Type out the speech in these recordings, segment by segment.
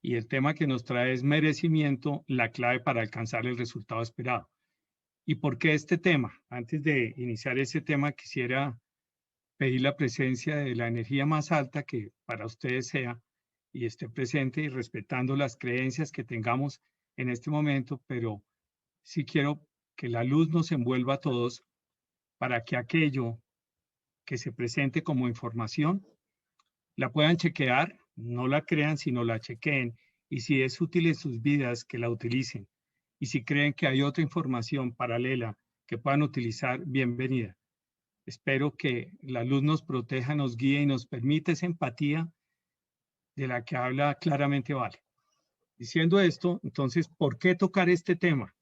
y el tema que nos trae es merecimiento, la clave para alcanzar el resultado esperado. ¿Y por qué este tema? Antes de iniciar ese tema, quisiera pedir la presencia de la energía más alta que para ustedes sea y esté presente y respetando las creencias que tengamos en este momento, pero sí quiero que la luz nos envuelva a todos para que aquello que se presente como información la puedan chequear, no la crean, sino la chequeen, y si es útil en sus vidas, que la utilicen. Y si creen que hay otra información paralela que puedan utilizar, bienvenida. Espero que la luz nos proteja, nos guíe y nos permita esa empatía de la que habla claramente Vale. Diciendo esto, entonces, ¿por qué tocar este tema?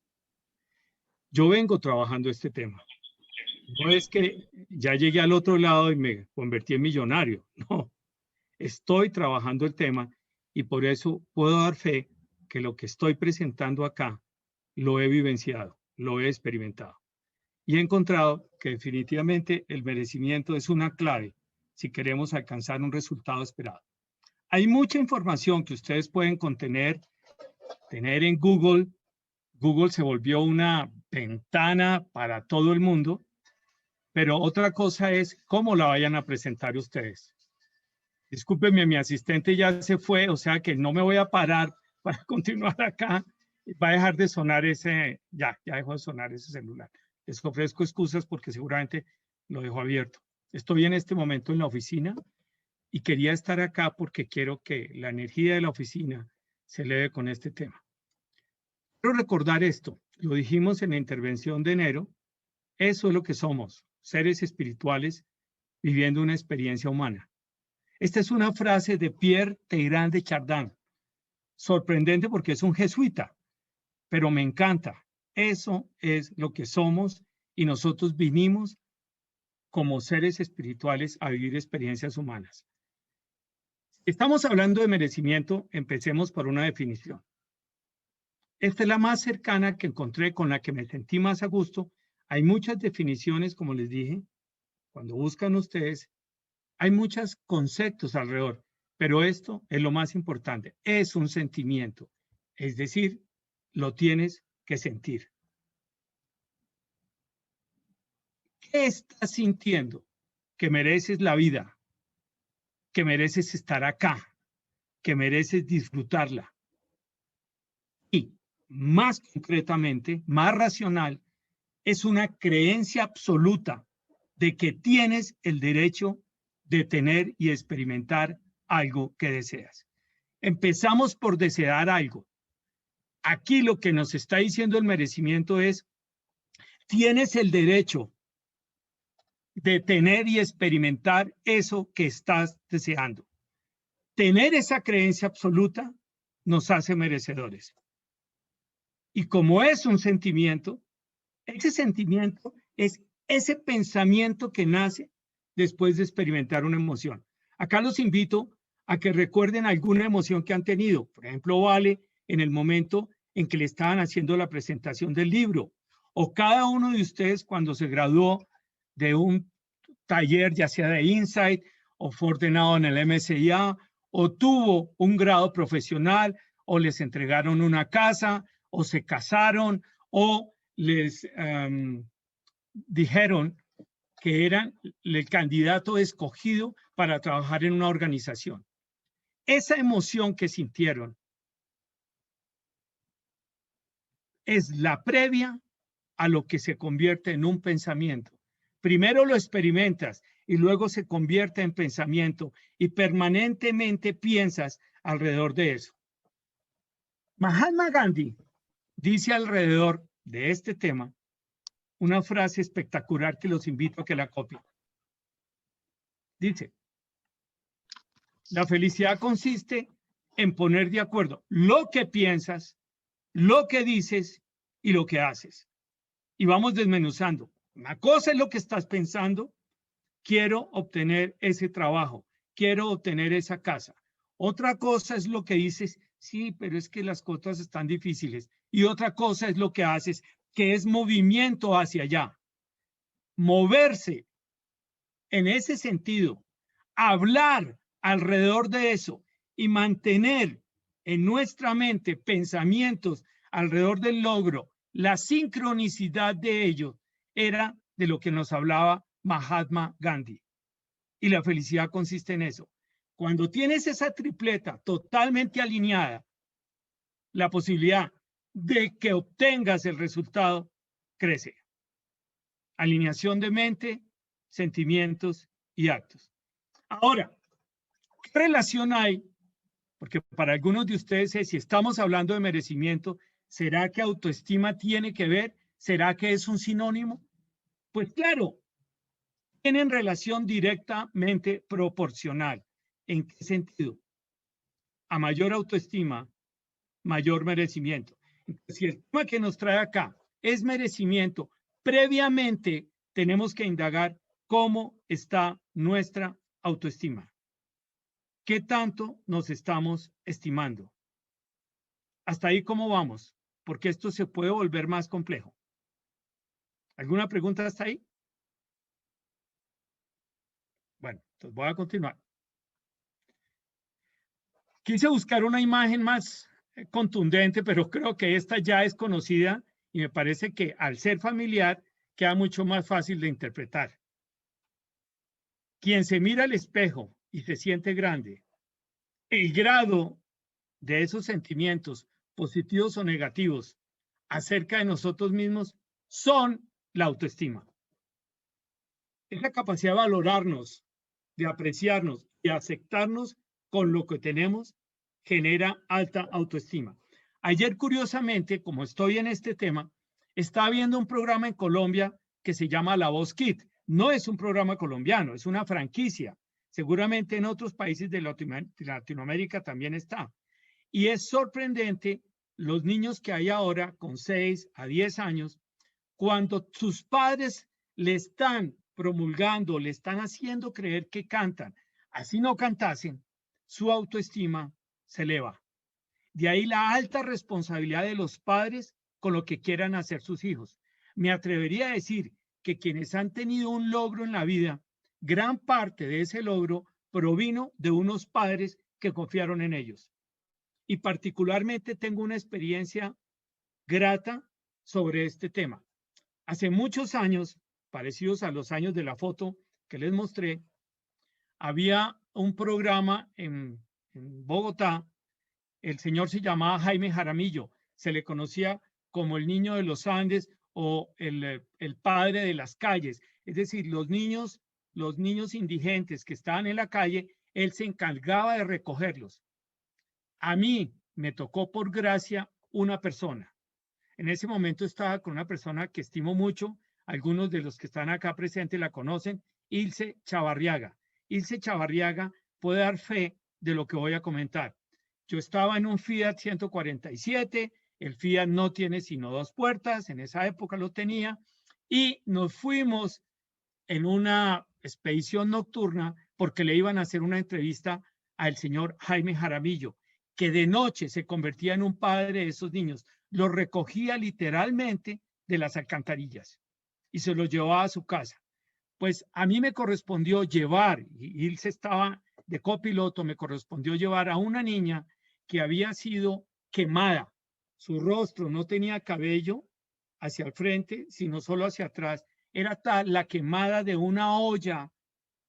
Yo vengo trabajando este tema. No es que ya llegué al otro lado y me convertí en millonario, no. Estoy trabajando el tema y por eso puedo dar fe que lo que estoy presentando acá lo he vivenciado, lo he experimentado. Y he encontrado que definitivamente el merecimiento es una clave si queremos alcanzar un resultado esperado. Hay mucha información que ustedes pueden tener en Google. Google se volvió una ventana para todo el mundo, pero otra cosa es cómo la vayan a presentar ustedes. Discúlpeme, mi asistente ya se fue, o sea que no me voy a parar para continuar acá. Va a dejar de sonar ya dejó de sonar ese celular. Les ofrezco excusas porque seguramente lo dejo abierto. Estoy en este momento en la oficina y quería estar acá porque quiero que la energía de la oficina se eleve con este tema. Quiero recordar esto, lo dijimos en la intervención de enero, eso es lo que somos, seres espirituales viviendo una experiencia humana. Esta es una frase de Pierre Teilhard de Chardin, sorprendente porque es un jesuita, pero me encanta. Eso es lo que somos y nosotros vinimos como seres espirituales a vivir experiencias humanas. Estamos hablando de merecimiento, empecemos por una definición. Esta es la más cercana que encontré, con la que me sentí más a gusto. Hay muchas definiciones, como les dije, cuando buscan ustedes, hay muchos conceptos alrededor, pero esto es lo más importante, es un sentimiento, es decir, lo tienes que sentir. ¿Qué estás sintiendo? Que mereces la vida, que mereces estar acá, que mereces disfrutarla. Y más concretamente, más racional, es una creencia absoluta de que tienes el derecho de tener y experimentar algo que deseas. Empezamos por desear algo. Aquí lo que nos está diciendo el merecimiento es, tienes el derecho de tener y experimentar eso que estás deseando. Tener esa creencia absoluta nos hace merecedores. Y como es un sentimiento, ese sentimiento es ese pensamiento que nace después de experimentar una emoción. Acá los invito a que recuerden alguna emoción que han tenido. Por ejemplo, Vale, en el momento en que le estaban haciendo la presentación del libro, o cada uno de ustedes cuando se graduó de un taller, ya sea de Insight, o fue ordenado en el MSIA, o tuvo un grado profesional, o les entregaron una casa, o se casaron, o les dijeron que eran el candidato escogido para trabajar en una organización. Esa emoción que sintieron es la previa a lo que se convierte en un pensamiento. Primero lo experimentas y luego se convierte en pensamiento y permanentemente piensas alrededor de eso. Mahatma Gandhi dice alrededor de este tema una frase espectacular que los invito a que la copien. Dice, la felicidad consiste en poner de acuerdo lo que piensas, lo que dices y lo que haces. Y vamos desmenuzando. Una cosa es lo que estás pensando, quiero obtener ese trabajo, quiero obtener esa casa. Otra cosa es lo que dices, sí, pero es que las cosas están difíciles. Y otra cosa es lo que haces, que es movimiento hacia allá. Moverse en ese sentido, hablar alrededor de eso y mantener en nuestra mente pensamientos alrededor del logro, la sincronicidad de ellos era de lo que nos hablaba Mahatma Gandhi. Y la felicidad consiste en eso. Cuando tienes esa tripleta totalmente alineada, la posibilidad de que obtengas el resultado crece. Alineación de mente, sentimientos y actos. Ahora, ¿qué relación hay? Porque para algunos de ustedes es, si estamos hablando de merecimiento, ¿será que autoestima tiene que ver? ¿Será que es un sinónimo? Pues claro, tienen relación directamente proporcional. ¿En qué sentido? A mayor autoestima, mayor merecimiento. Entonces, si el tema que nos trae acá es merecimiento, previamente tenemos que indagar cómo está nuestra autoestima. ¿Qué tanto nos estamos estimando? Hasta ahí, ¿cómo vamos? Porque esto se puede volver más complejo. ¿Alguna pregunta hasta ahí? Bueno, entonces voy a continuar. Quise buscar una imagen más contundente, pero creo que esta ya es conocida y me parece que al ser familiar queda mucho más fácil de interpretar. Quien se mira al espejo y se siente grande, el grado de esos sentimientos, positivos o negativos, acerca de nosotros mismos, son la autoestima. Es la capacidad de valorarnos, de apreciarnos y aceptarnos con lo que tenemos, genera alta autoestima. Ayer, curiosamente, como estoy en este tema, estaba viendo un programa en Colombia que se llama La Voz Kids. No es un programa colombiano, es una franquicia. Seguramente en otros países de Latinoamérica también está. Y es sorprendente los niños que hay ahora con 6 a 10 años, cuando sus padres le están promulgando, le están haciendo creer que cantan, así no cantasen, su autoestima se eleva. De ahí la alta responsabilidad de los padres con lo que quieran hacer sus hijos. Me atrevería a decir que quienes han tenido un logro en la vida, gran parte de ese logro provino de unos padres que confiaron en ellos. Y particularmente tengo una experiencia grata sobre este tema. Hace muchos años, parecidos a los años de la foto que les mostré, había un programa en Bogotá. El señor se llamaba Jaime Jaramillo, se le conocía como el niño de los Andes o el padre de las calles. Es decir, los niños indigentes que estaban en la calle, él se encargaba de recogerlos. A mí me tocó por gracia una persona. En ese momento estaba con una persona que estimo mucho, algunos de los que están acá presentes la conocen, Ilse Chavarriaga. Ilse Chavarriaga puede dar fe de lo que voy a comentar. Yo estaba en un Fiat 147, el Fiat no tiene sino 2 puertas, en esa época lo tenía, y nos fuimos en una expedición nocturna porque le iban a hacer una entrevista al señor Jaime Jaramillo, que de noche se convertía en un padre de esos niños. Los recogía literalmente de las alcantarillas y se los llevaba a su casa. Pues a mí me correspondió llevar, y él se estaba de copiloto, me correspondió llevar a una niña que había sido quemada. Su rostro no tenía cabello hacia el frente, sino solo hacia atrás. Era tal la quemada de una olla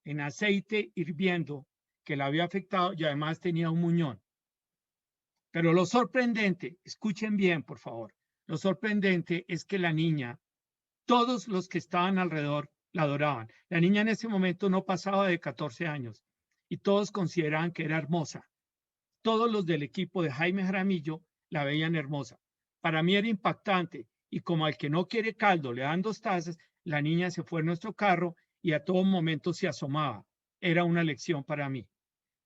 en aceite hirviendo que la había afectado y además tenía un muñón. Pero lo sorprendente, escuchen bien, por favor, lo sorprendente es que la niña, todos los que estaban alrededor la adoraban. La niña en ese momento no pasaba de 14 años y todos consideraban que era hermosa. Todos los del equipo de Jaime Jaramillo la veían hermosa. Para mí era impactante y como al que no quiere caldo le dan 2 tazas, la niña se fue en nuestro carro y a todo momento se asomaba. Era una lección para mí.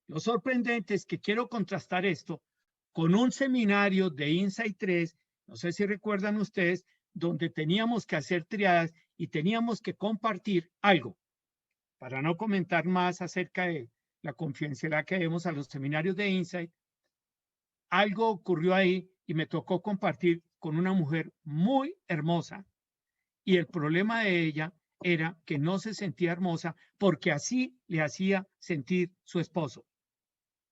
Lo sorprendente es que quiero contrastar esto con un seminario de Insight 3, no sé si recuerdan ustedes, donde teníamos que hacer triadas y teníamos que compartir algo. Para no comentar más acerca de la confidencialidad que debemos a los seminarios de Insight, algo ocurrió ahí y me tocó compartir con una mujer muy hermosa. Y el problema de ella era que no se sentía hermosa porque así le hacía sentir su esposo.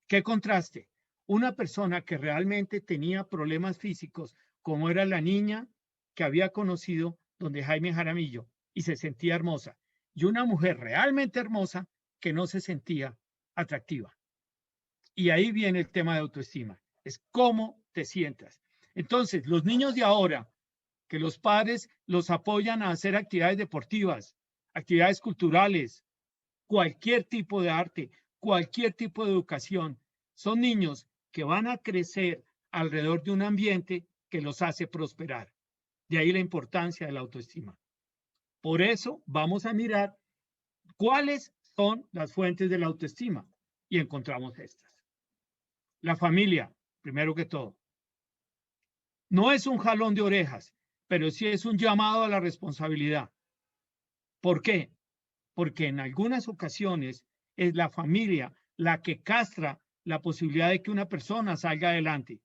¿Qué contraste? una persona que realmente tenía problemas físicos, como era la niña que había conocido donde Jaime Jaramillo, y se sentía hermosa, y una mujer realmente hermosa que no se sentía atractiva. Y ahí viene el tema de autoestima, es cómo te sientas. Entonces, los niños de ahora, que los padres los apoyan a hacer actividades deportivas, actividades culturales, cualquier tipo de arte, cualquier tipo de educación, son niños que van a crecer alrededor de un ambiente que los hace prosperar. De ahí la importancia de la autoestima. Por eso vamos a mirar cuáles son las fuentes de la autoestima y encontramos estas. La familia, primero que todo. No es un jalón de orejas, pero sí es un llamado a la responsabilidad. ¿Por qué? Porque en algunas ocasiones es la familia la que castra la posibilidad de que una persona salga adelante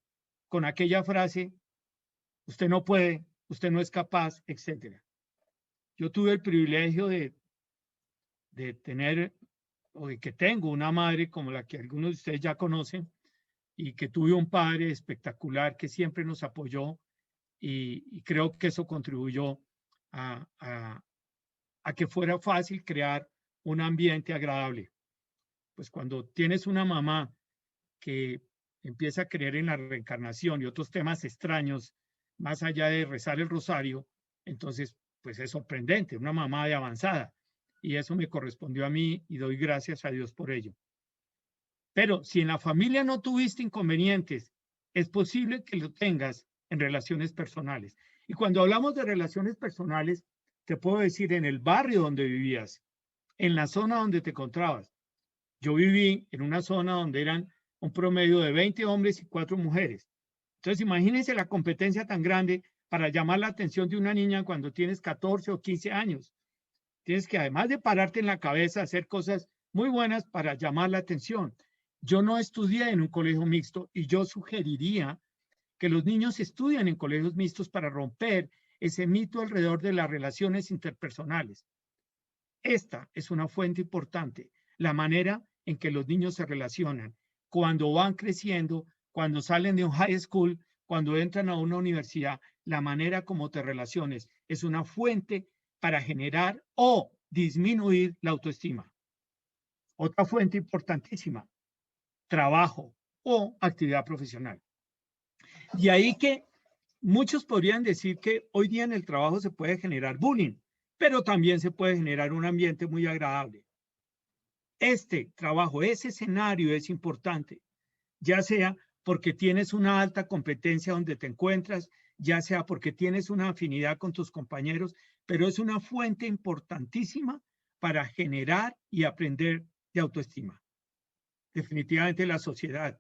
con aquella frase, usted no puede, usted no es capaz, etc. Yo tuve el privilegio de tener, o de que tengo una madre como la que algunos de ustedes ya conocen, y que tuve un padre espectacular que siempre nos apoyó, y creo que eso contribuyó a, a, a que fuera fácil crear un ambiente agradable. Pues cuando tienes una mamá que empieza a creer en la reencarnación y otros temas extraños, más allá de rezar el rosario, entonces, pues es sorprendente, una mamá de avanzada. Y eso me correspondió a mí y doy gracias a Dios por ello. Pero si en la familia no tuviste inconvenientes, es posible que lo tengas en relaciones personales. Y cuando hablamos de relaciones personales, te puedo decir en el barrio donde vivías, en la zona donde te encontrabas. Yo viví en una zona donde eran un promedio de 20 hombres y 4 mujeres. Entonces, imagínense la competencia tan grande para llamar la atención de una niña cuando tienes 14 o 15 años. Tienes que, además de pararte en la cabeza, hacer cosas muy buenas para llamar la atención. Yo no estudié en un colegio mixto y yo sugeriría que los niños estudien en colegios mixtos para romper ese mito alrededor de las relaciones interpersonales. Esta es una fuente importante, la manera en que los niños se relacionan cuando van creciendo, cuando salen de un high school, cuando entran a una universidad, la manera como te relaciones es una fuente para generar o disminuir la autoestima. Otra fuente importantísima, trabajo o actividad profesional. Y ahí que muchos podrían decir que hoy día en el trabajo se puede generar bullying, pero también se puede generar un ambiente muy agradable. Este trabajo, ese escenario es importante, ya sea porque tienes una alta competencia donde te encuentras, ya sea porque tienes una afinidad con tus compañeros, pero es una fuente importantísima para generar y aprender de autoestima. Definitivamente la sociedad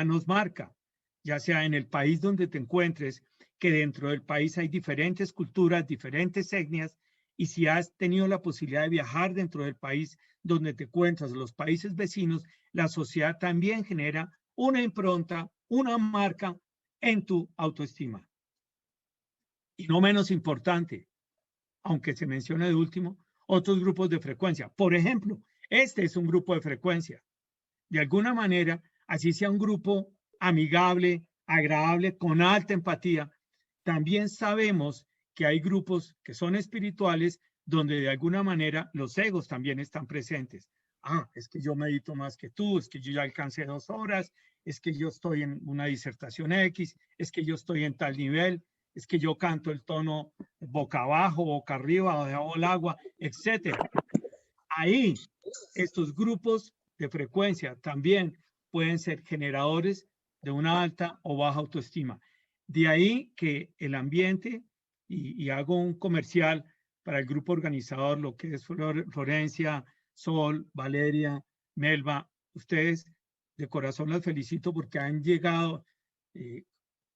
nos marca, ya sea en el país donde te encuentres, que dentro del país hay diferentes culturas, diferentes etnias, y si has tenido la posibilidad de viajar dentro del país donde te encuentras, los países vecinos, la sociedad también genera una impronta, una marca en tu autoestima. Y no menos importante, aunque se menciona de último, otros grupos de frecuencia. Por ejemplo, este es un grupo de frecuencia. De alguna manera, así sea un grupo amigable, agradable, con alta empatía, también sabemos que hay grupos que son espirituales donde de alguna manera los egos también están presentes. Ah, es que yo medito más que tú, es que yo ya alcancé 2 horas, es que yo estoy en una disertación X, es que yo estoy en tal nivel, es que yo canto el tono boca abajo, boca arriba, debajo del agua, etc. Ahí, estos grupos de frecuencia también pueden ser generadores de una alta o baja autoestima. De ahí que el ambiente, y hago un comercial para el grupo organizador, lo que es Florencia, Sol, Valeria, Melba, ustedes de corazón las felicito porque han llegado, y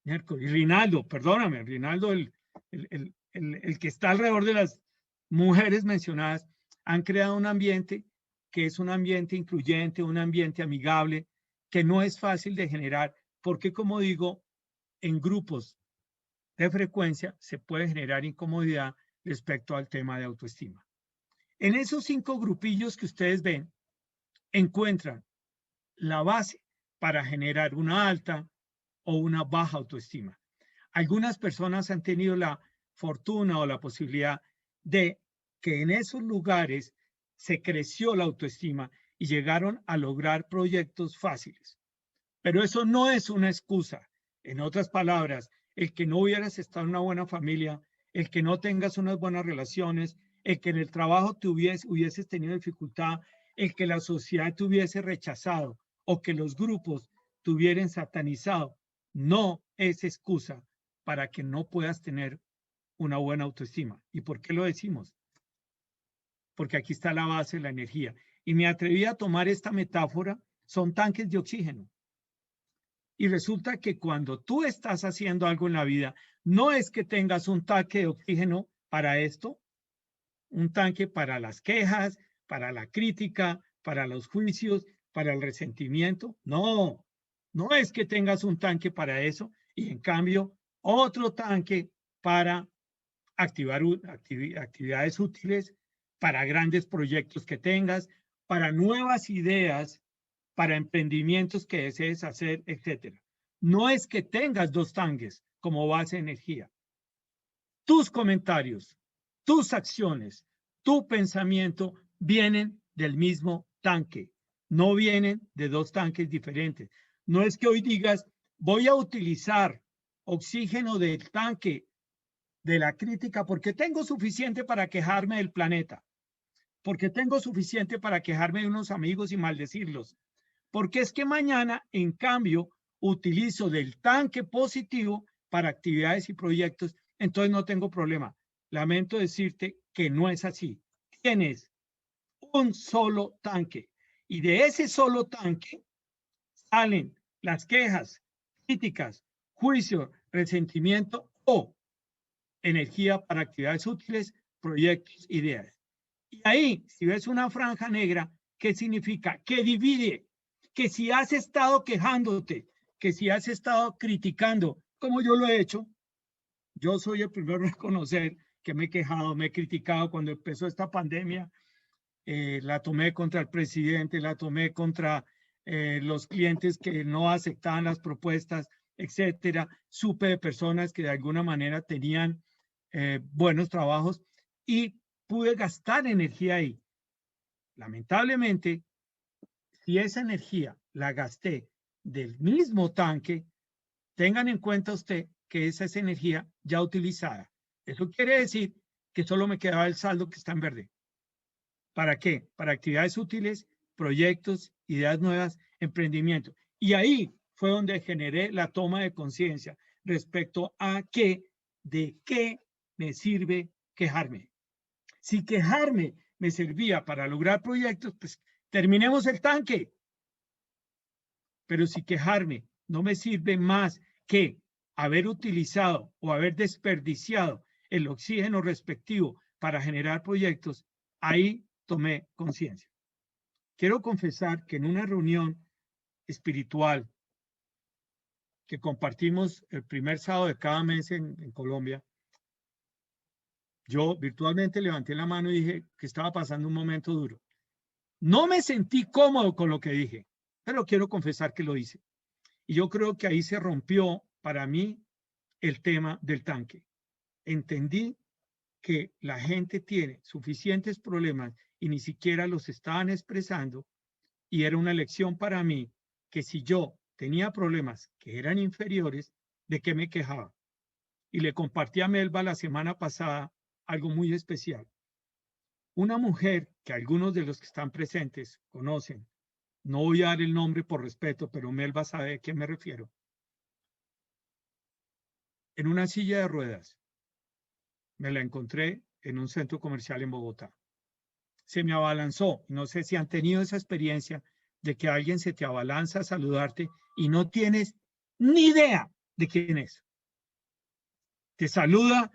Rinaldo, perdóname, Rinaldo, el que está alrededor de las mujeres mencionadas, han creado un ambiente que es un ambiente incluyente, un ambiente amigable, que no es fácil de generar, porque como digo, en grupos de frecuencia se puede generar incomodidad respecto al tema de autoestima. En esos 5 grupillos que ustedes ven, encuentran la base para generar una alta o una baja autoestima. Algunas personas han tenido la fortuna o la posibilidad de que en esos lugares se creció la autoestima y llegaron a lograr proyectos fáciles. Pero eso no es una excusa. En otras palabras, el que no hubieras estado en una buena familia, el que no tengas unas buenas relaciones, el que en el trabajo hubieses tenido dificultad, el que la sociedad te hubiese rechazado o que los grupos te hubieran satanizado, no es excusa para que no puedas tener una buena autoestima. ¿Y por qué lo decimos? Porque aquí está la base de la energía. Y me atreví a tomar esta metáfora, son tanques de oxígeno. Y resulta que cuando tú estás haciendo algo en la vida, no es que tengas un tanque de oxígeno para esto, un tanque para las quejas, para la crítica, para los juicios, para el resentimiento. No, no es que tengas un tanque para eso y en cambio otro tanque para activar actividades útiles, para grandes proyectos que tengas, para nuevas ideas, para emprendimientos que desees hacer, etc. No es que tengas dos tanques como base de energía. Tus comentarios, tus acciones, tu pensamiento vienen del mismo tanque, no vienen de dos tanques diferentes. No es que hoy digas, voy a utilizar oxígeno del tanque de la crítica porque tengo suficiente para quejarme del planeta, porque tengo suficiente para quejarme de unos amigos y maldecirlos, porque es que mañana, en cambio, utilizo del tanque positivo para actividades y proyectos, entonces no tengo problema. Lamento decirte que no es así. Tienes un solo tanque y de ese solo tanque salen las quejas, críticas, juicio, resentimiento o energía para actividades útiles, proyectos, ideas. Y ahí, si ves una franja negra, ¿qué significa? Que divide, que si has estado quejándote, que si has estado criticando, como yo lo he hecho, yo soy el primero en reconocer que me he quejado, me he criticado cuando empezó esta pandemia, la tomé contra el presidente, la tomé contra los clientes que no aceptaban las propuestas, etcétera. Supe de personas que de alguna manera tenían buenos trabajos y pude gastar energía ahí. Lamentablemente, si esa energía la gasté del mismo tanque, tengan en cuenta usted que esa es energía ya utilizada. Eso quiere decir que solo me quedaba el saldo que está en verde. ¿Para qué? Para actividades útiles, proyectos, ideas nuevas, emprendimiento. Y ahí fue donde generé la toma de conciencia respecto a de qué me sirve quejarme. Si quejarme me servía para lograr proyectos, pues terminemos el tanque. Pero si quejarme no me sirve más que haber utilizado o haber desperdiciado el oxígeno respectivo para generar proyectos, ahí tomé conciencia. Quiero confesar que en una reunión espiritual que compartimos el primer sábado de cada mes en Colombia, yo virtualmente levanté la mano y dije que estaba pasando un momento duro. No me sentí cómodo con lo que dije, pero quiero confesar que lo hice. Y yo creo que ahí se rompió para mí el tema del tanque. Entendí que la gente tiene suficientes problemas y ni siquiera los estaban expresando, y era una lección para mí que si yo tenía problemas que eran inferiores, ¿de qué me quejaba? Y le compartí a Melba la semana pasada algo muy especial. Una mujer que algunos de los que están presentes conocen, no voy a dar el nombre por respeto, pero Melba sabe a qué me refiero, en una silla de ruedas. Me la encontré en un centro comercial en Bogotá. Se me abalanzó. No sé si han tenido esa experiencia de que alguien se te abalanza a saludarte y no tienes ni idea de quién es. Te saluda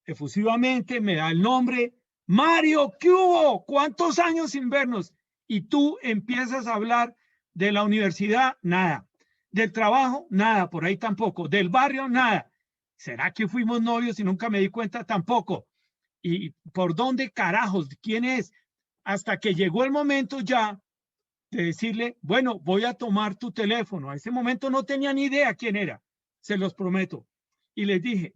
efusivamente, me da el nombre. Mario, ¿qué hubo? ¿Cuántos años sin vernos? Y tú empiezas a hablar de la universidad, nada. Del trabajo, nada, por ahí tampoco. Del barrio, nada. ¿Será que fuimos novios y nunca me di cuenta? Tampoco. ¿Y por dónde carajos? ¿Quién es? Hasta que llegó el momento ya de decirle, bueno, voy a tomar tu teléfono. A ese momento no tenía ni idea quién era, se los prometo. Y les dije,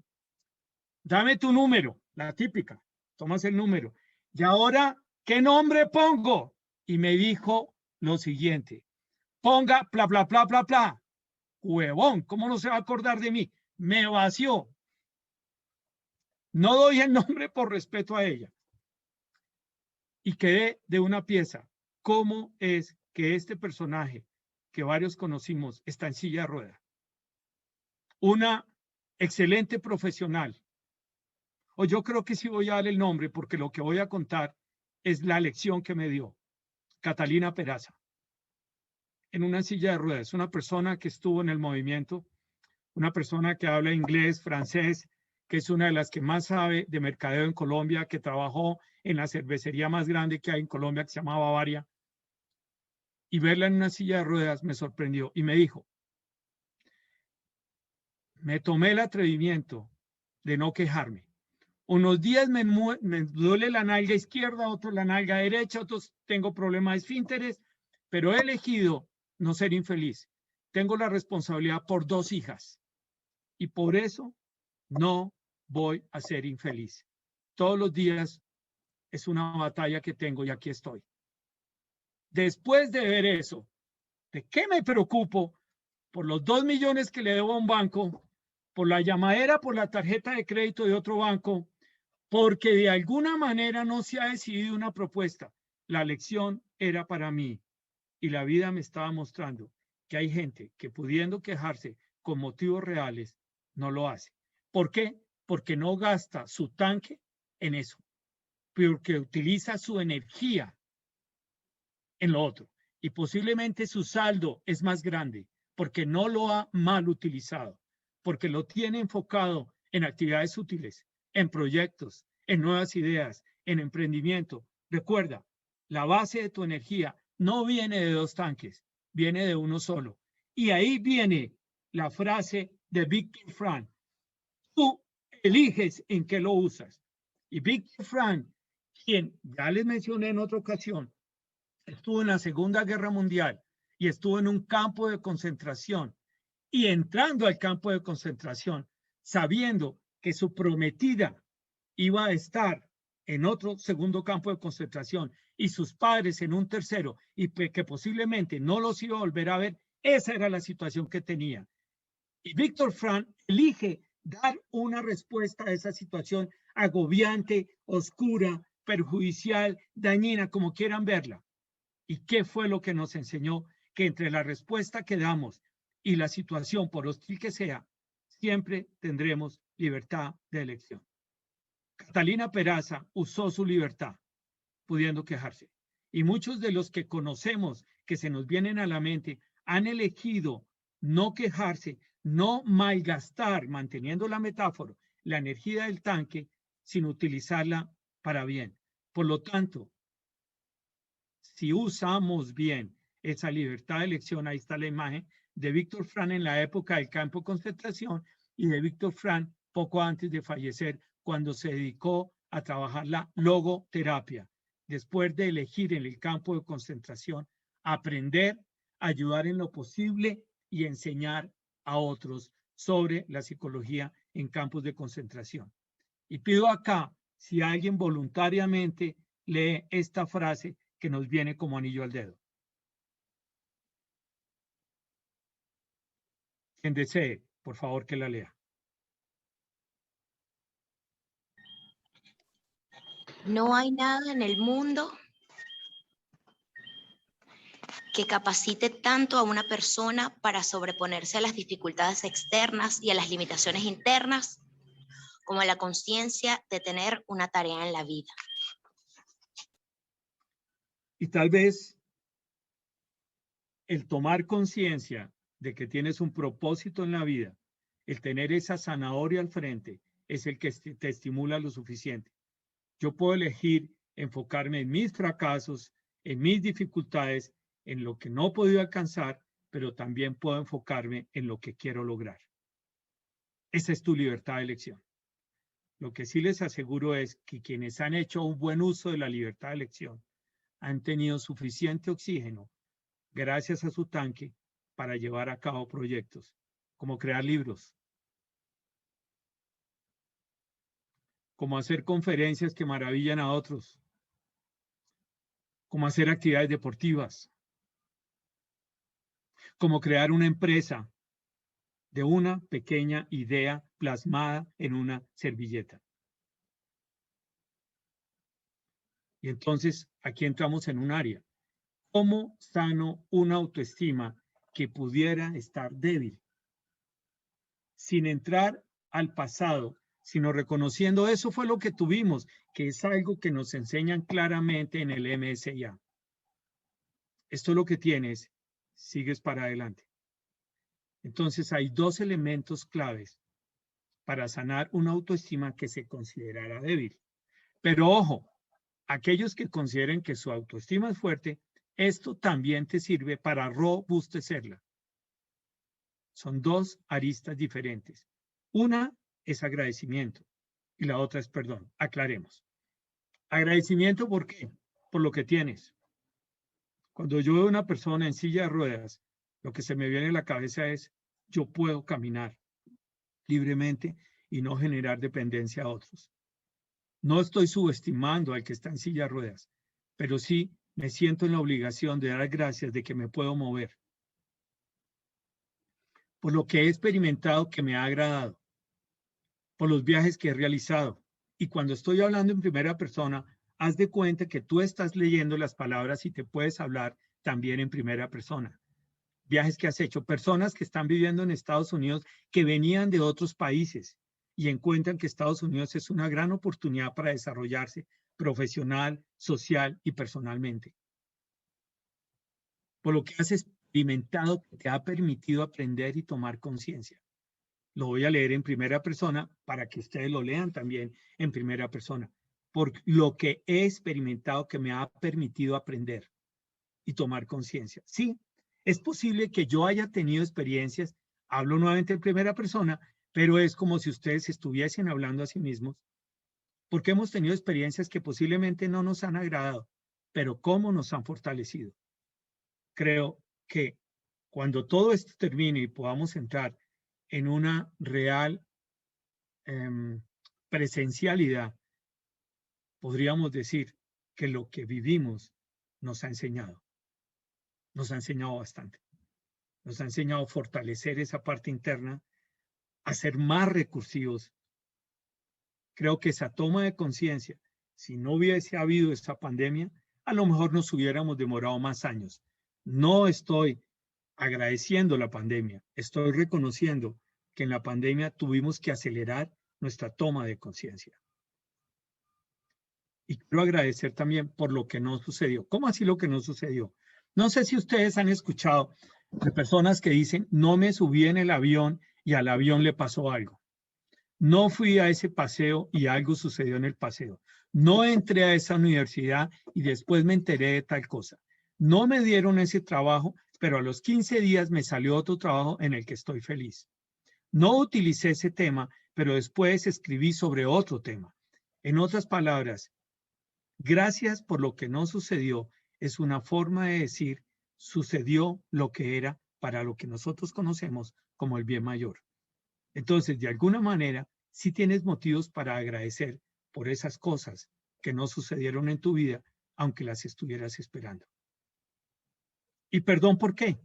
dame tu número, la típica, tomas el número. Y ahora, ¿qué nombre pongo? Y me dijo lo siguiente, ponga bla, bla, bla, bla, bla. Huevón, ¿cómo no se va a acordar de mí? Me vació. No doy el nombre por respeto a ella. Y quedé de una pieza. ¿Cómo es que este personaje que varios conocimos está en silla de ruedas? Una excelente profesional. O yo creo que sí voy a dar el nombre porque lo que voy a contar es la lección que me dio Catalina Peraza. En una silla de ruedas, una persona que estuvo en el movimiento, una persona que habla inglés, francés, que es una de las que más sabe de mercadeo en Colombia, que trabajó en la cervecería más grande que hay en Colombia, que se llama Bavaria, y verla en una silla de ruedas me sorprendió y me dijo, me tomé el atrevimiento de no quejarme. Unos días me duele la nalga izquierda, otros la nalga derecha, otros tengo problemas de esfínteres, pero he elegido no ser infeliz. Tengo la responsabilidad por 2 hijas y por eso no voy a ser infeliz. Todos los días es una batalla que tengo y aquí estoy. Después de ver eso, ¿de qué me preocupo? Por los 2 millones que le debo a un banco, por la llamadera, por la tarjeta de crédito de otro banco, porque de alguna manera no se ha decidido una propuesta. La lección era para mí y la vida me estaba mostrando que hay gente que pudiendo quejarse con motivos reales, no lo hace. ¿Por qué? Porque no gasta su tanque en eso, porque utiliza su energía en lo otro y posiblemente su saldo es más grande porque no lo ha mal utilizado, porque lo tiene enfocado en actividades útiles, en proyectos, en nuevas ideas, en emprendimiento. Recuerda, la base de tu energía no viene de 2 tanques, viene de uno solo. Y ahí viene la frase de Víctor Frank. Tú eliges en qué lo usas. Y Víctor Frank, quien ya les mencioné en otra ocasión, estuvo en la Segunda Guerra Mundial y estuvo en un campo de concentración y entrando al campo de concentración, sabiendo que su prometida iba a estar en otro segundo campo de concentración y sus padres en un tercero y que posiblemente no los iba a volver a ver, esa era la situación que tenía. Y Víctor Frank elige dar una respuesta a esa situación agobiante, oscura, perjudicial, dañina, como quieran verla. ¿Y qué fue lo que nos enseñó? Que entre la respuesta que damos y la situación, por hostil que sea, siempre tendremos libertad de elección. Catalina Peraza usó su libertad, pudiendo quejarse. Y muchos de los que conocemos, que se nos vienen a la mente, han elegido no quejarse, no malgastar, manteniendo la metáfora, la energía del tanque sin utilizarla para bien. Por lo tanto, si usamos bien esa libertad de elección, ahí está la imagen de Víctor Frank en la época del campo de concentración y de Víctor Frank poco antes de fallecer, cuando se dedicó a trabajar la logoterapia, después de elegir en el campo de concentración, aprender, ayudar en lo posible y enseñar a otros sobre la psicología en campos de concentración. Y pido acá, si alguien voluntariamente lee esta frase, que nos viene como anillo al dedo. Quien desee, por favor, que la lea. No hay nada en el mundo que capacite tanto a una persona para sobreponerse a las dificultades externas y a las limitaciones internas como la conciencia de tener una tarea en la vida. Y tal vez el tomar conciencia de que tienes un propósito en la vida, el tener esa zanahoria al frente, es el que te estimula lo suficiente. Yo puedo elegir enfocarme en mis fracasos, en mis dificultades, en lo que no he podido alcanzar, pero también puedo enfocarme en lo que quiero lograr. Esa es tu libertad de elección. Lo que sí les aseguro es que quienes han hecho un buen uso de la libertad de elección han tenido suficiente oxígeno gracias a su tanque, para llevar a cabo proyectos, como crear libros, como hacer conferencias que maravillan a otros, como hacer actividades deportivas, como crear una empresa de una pequeña idea plasmada en una servilleta. Y entonces aquí entramos en un área. ¿Cómo sano una autoestima que pudiera estar débil? Sin entrar al pasado, sino reconociendo eso fue lo que tuvimos, que es algo que nos enseñan claramente en el MSIA. Esto es lo que tienes, sigues para adelante. Entonces hay dos elementos claves para sanar una autoestima que se considerara débil. Pero ojo, aquellos que consideren que su autoestima es fuerte, esto también te sirve para robustecerla. Son dos aristas diferentes. Una es agradecimiento y la otra es perdón. Aclaremos. Agradecimiento, ¿por qué? Por lo que tienes. Cuando yo veo a una persona en silla de ruedas, lo que se me viene a la cabeza es, yo puedo caminar libremente y no generar dependencia a otros. No estoy subestimando al que está en silla de ruedas, pero sí me siento en la obligación de dar gracias de que me puedo mover. Por lo que he experimentado que me ha agradado, por los viajes que he realizado. Y cuando estoy hablando en primera persona, haz de cuenta que tú estás leyendo las palabras y te puedes hablar también en primera persona. Viajes que has hecho, personas que están viviendo en Estados Unidos que venían de otros países y encuentran que Estados Unidos es una gran oportunidad para desarrollarse profesional, social y personalmente. Por lo que has experimentado que te ha permitido aprender y tomar conciencia. Lo voy a leer en primera persona para que ustedes lo lean también en primera persona. Por lo que he experimentado que me ha permitido aprender y tomar conciencia. Sí, es posible que yo haya tenido experiencias, hablo nuevamente en primera persona, pero es como si ustedes estuviesen hablando a sí mismos, porque hemos tenido experiencias que posiblemente no nos han agradado, pero cómo nos han fortalecido. Creo que cuando todo esto termine y podamos entrar en una real presencialidad, podríamos decir que lo que vivimos nos ha enseñado bastante. Nos ha enseñado a fortalecer esa parte interna, a ser más recursivos. Creo que esa toma de conciencia, si no hubiese habido esta pandemia, a lo mejor nos hubiéramos demorado más años. No estoy agradeciendo la pandemia, estoy reconociendo que en la pandemia tuvimos que acelerar nuestra toma de conciencia. Y quiero agradecer también por lo que no sucedió. ¿Cómo así lo que no sucedió? No sé si ustedes han escuchado de personas que dicen, no me subí en el avión y al avión le pasó algo. No fui a ese paseo y algo sucedió en el paseo. No entré a esa universidad y después me enteré de tal cosa. No me dieron ese trabajo, pero a los 15 días me salió otro trabajo en el que estoy feliz. No utilicé ese tema, pero después escribí sobre otro tema. En otras palabras, gracias por lo que no sucedió es una forma de decir sucedió lo que era para lo que nosotros conocemos como el bien mayor. Entonces, de alguna manera, sí tienes motivos para agradecer por esas cosas que no sucedieron en tu vida, aunque las estuvieras esperando. Y perdón, ¿por qué?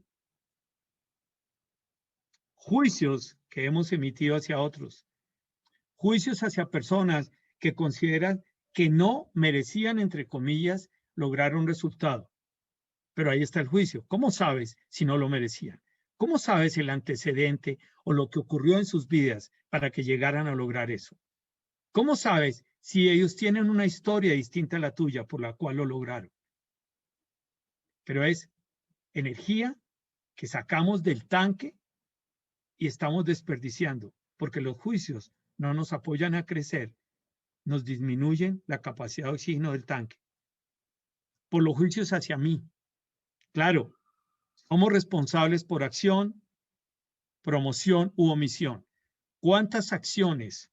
Juicios que hemos emitido hacia otros, juicios hacia personas que consideran que no merecían, entre comillas, lograr un resultado. Pero ahí está el juicio. ¿Cómo sabes si no lo merecían? ¿Cómo sabes el antecedente o lo que ocurrió en sus vidas para que llegaran a lograr eso? ¿Cómo sabes si ellos tienen una historia distinta a la tuya por la cual lo lograron? Pero es energía que sacamos del tanque y estamos desperdiciando, porque los juicios no nos apoyan a crecer, nos disminuyen la capacidad de oxígeno del tanque. Por los juicios hacia mí. Claro, somos responsables por acción, promoción u omisión. ¿Cuántas acciones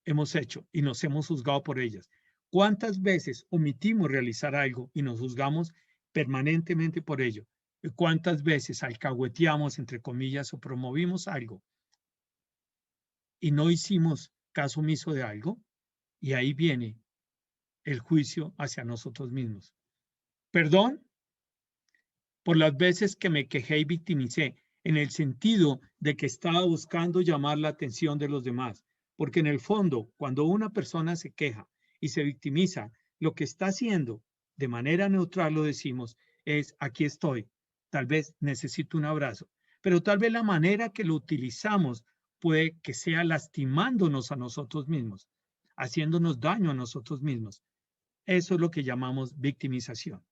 hemos hecho y nos hemos juzgado por ellas? ¿Cuántas veces omitimos realizar algo y nos juzgamos permanentemente por ello. ¿Cuántas veces alcahueteamos, entre comillas, o promovimos algo y no hicimos caso omiso de algo? Y ahí viene el juicio hacia nosotros mismos. Perdón por las veces que me quejé y victimicé, en el sentido de que estaba buscando llamar la atención de los demás. Porque en el fondo, cuando una persona se queja y se victimiza, lo que está haciendo, de manera neutral lo decimos, es aquí estoy, tal vez necesito un abrazo, pero tal vez la manera que lo utilizamos puede que sea lastimándonos a nosotros mismos, haciéndonos daño a nosotros mismos. Eso es lo que llamamos victimización.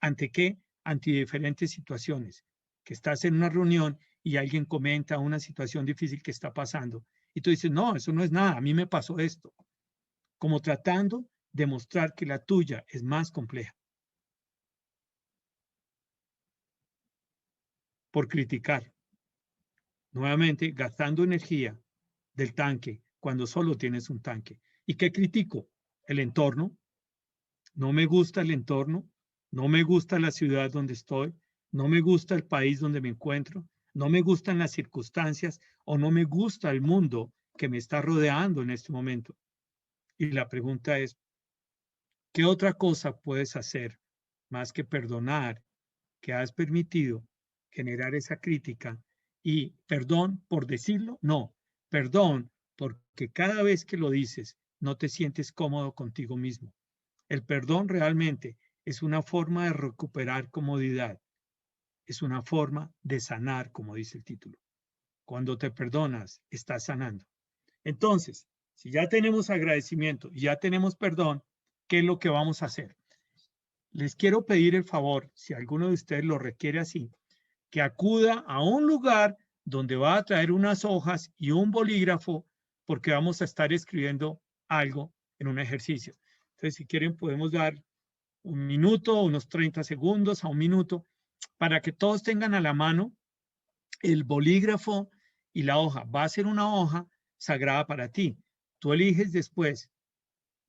¿Ante qué? Ante diferentes situaciones. Que estás en una reunión y alguien comenta una situación difícil que está pasando y tú dices, no, eso no es nada, a mí me pasó esto. Como tratando de mostrar que la tuya es más compleja. Por criticar. Nuevamente, gastando energía del tanque cuando solo tienes un tanque. ¿Y qué critico? El entorno. No me gusta el entorno, no me gusta la ciudad donde estoy, no me gusta el país donde me encuentro, no me gustan las circunstancias o no me gusta el mundo que me está rodeando en este momento. Y la pregunta es, ¿qué otra cosa puedes hacer más que perdonar que has permitido generar esa crítica? Y perdón por decirlo, no, perdón porque cada vez que lo dices no te sientes cómodo contigo mismo. El perdón realmente es una forma de recuperar comodidad, es una forma de sanar, como dice el título. Cuando te perdonas, estás sanando. Entonces, si ya tenemos agradecimiento y ya tenemos perdón, ¿qué es lo que vamos a hacer? Les quiero pedir el favor, si alguno de ustedes lo requiere así, que acuda a un lugar donde va a traer unas hojas y un bolígrafo, porque vamos a estar escribiendo algo en un ejercicio. Entonces, si quieren, podemos dar un minuto, unos 30 segundos a un minuto, para que todos tengan a la mano el bolígrafo y la hoja. Va a ser una hoja sagrada para ti. Tú eliges después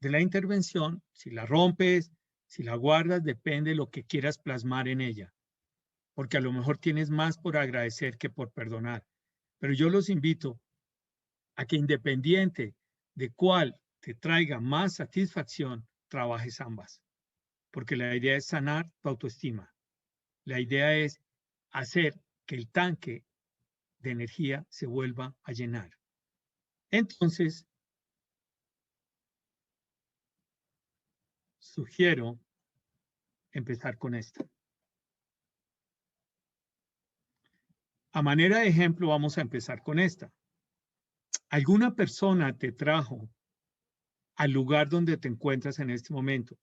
de la intervención, si la rompes, si la guardas, depende de lo que quieras plasmar en ella, porque a lo mejor tienes más por agradecer que por perdonar. Pero yo los invito a que independiente de cuál te traiga más satisfacción, trabajes ambas, porque la idea es sanar tu autoestima. La idea es hacer que el tanque de energía se vuelva a llenar. Entonces, sugiero empezar con esto. A manera de ejemplo, vamos a empezar con esta. ¿Alguna persona te trajo al lugar donde te encuentras en este momento?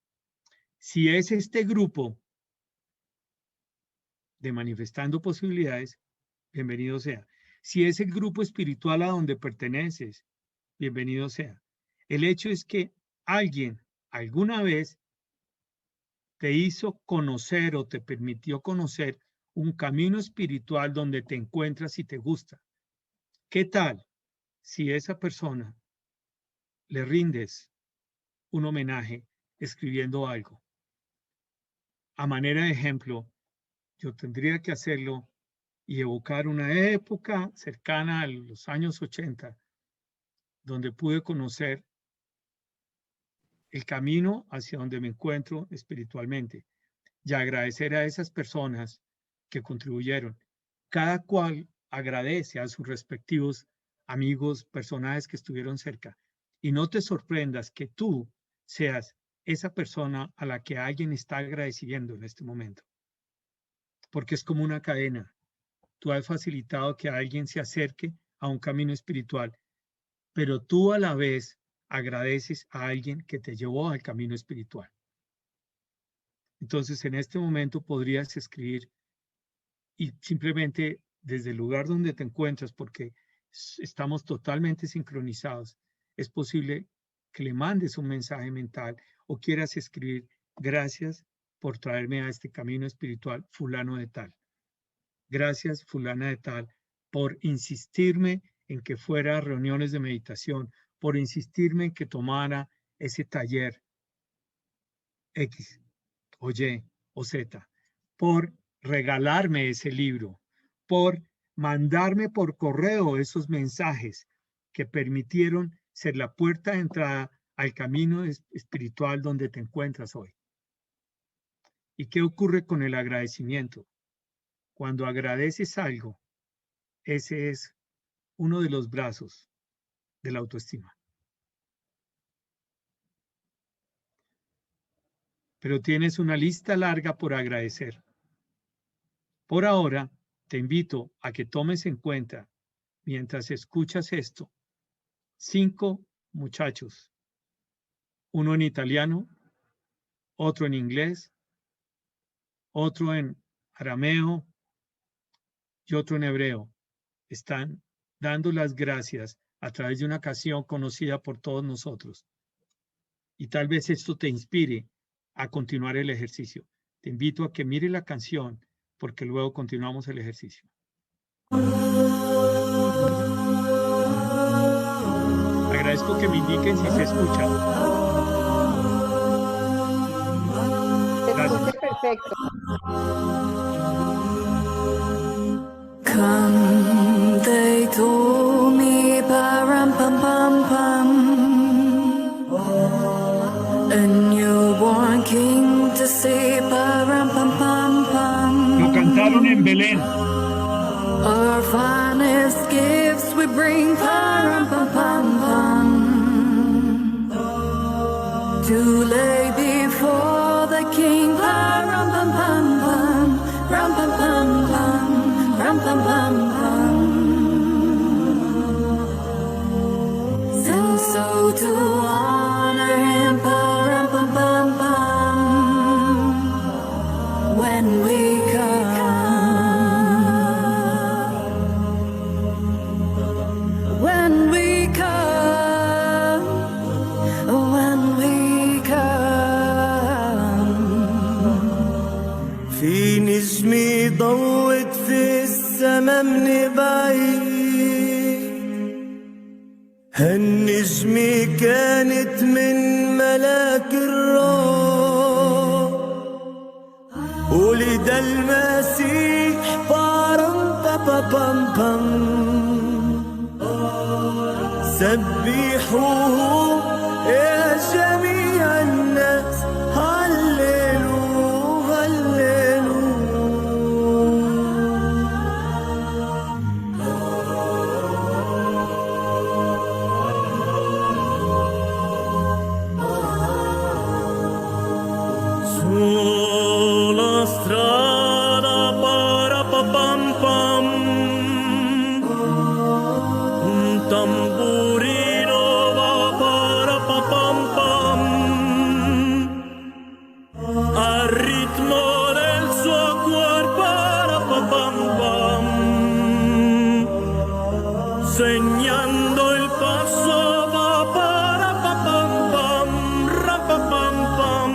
Si es este grupo de Manifestando Posibilidades, bienvenido sea. Si es el grupo espiritual a donde perteneces, bienvenido sea. El hecho es que alguien alguna vez te hizo conocer o te permitió conocer un camino espiritual donde te encuentras y te gusta. ¿Qué tal si a esa persona le rindes un homenaje escribiendo algo? A manera de ejemplo, yo tendría que hacerlo y evocar una época cercana a los años 80, donde pude conocer el camino hacia donde me encuentro espiritualmente y agradecer a esas personas que contribuyeron. Cada cual agradece a sus respectivos amigos, personajes que estuvieron cerca. Y no te sorprendas que tú seas esa persona a la que alguien está agradeciendo en este momento, porque es como una cadena. Tú has facilitado que alguien se acerque a un camino espiritual, pero tú a la vez agradeces a alguien que te llevó al camino espiritual. Entonces, en este momento podrías escribir y simplemente desde el lugar donde te encuentras, porque estamos totalmente sincronizados, es posible que le mandes un mensaje mental o quieras escribir, gracias por traerme a este camino espiritual, fulano de tal. Gracias, fulana de tal, por insistirme en que fuera a reuniones de meditación, por insistirme en que tomara ese taller X o Y o Z. por regalarme ese libro, por mandarme por correo esos mensajes que permitieron ser la puerta de entrada al camino espiritual donde te encuentras hoy. ¿Y qué ocurre con el agradecimiento? Cuando agradeces algo, ese es uno de los brazos de la autoestima. Pero tienes una lista larga por agradecer. Por ahora, te invito a que tomes en cuenta, mientras escuchas esto, 5 muchachos, uno en italiano, otro en inglés, otro en arameo y otro en hebreo. Están dando las gracias a través de una canción conocida por todos nosotros. Y tal vez esto te inspire a continuar el ejercicio. Te invito a que mire la canción porque luego continuamos el ejercicio. Agradezco que me indiquen si se escucha. Gracias. Perfecto. Come, they told me, param pam pam pam, a newborn king to see, param pam pam pam. Lo cantaron en Belén. Our finest gifts we bring, param pam pam pam, to lay before the king, param pam pam pam, ram pam pam pam. Ram pam pam pam. And so to honor him, ram pam pam pam. When we come, when we come, when we come. في نجمي ضوت في السما من بعيد، هالنجمة كانت من ملاك الروح، ولد المسيح بارم بابا بام بام، سبحوه يا جميع الناس، هللو هللو. Sulla strada para pa pam pam, un tamburino va para pa pam pam, al ritmo del suo cuore para pa pam pam, segnando il passo va para pa pam pam, ra pa pam pam.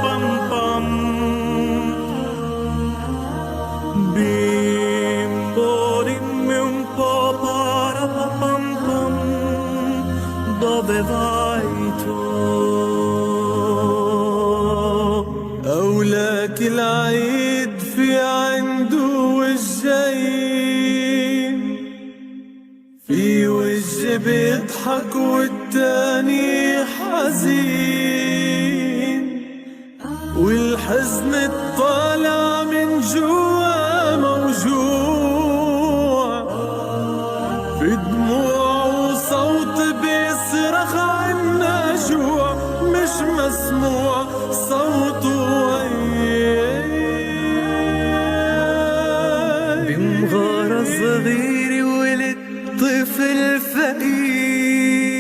Pam pam, bimbo dimmi un po' para pam pam, dove vai tu? أولاك العيد في عنده وجهين، في وجه بيضحك والتاني حزين، والحزن الطالع من جوا موجوع، في دموع وصوت بيصرخ عنا جوع، مش مسموع صوته بمغارة صغيرة ولد طفل فقير،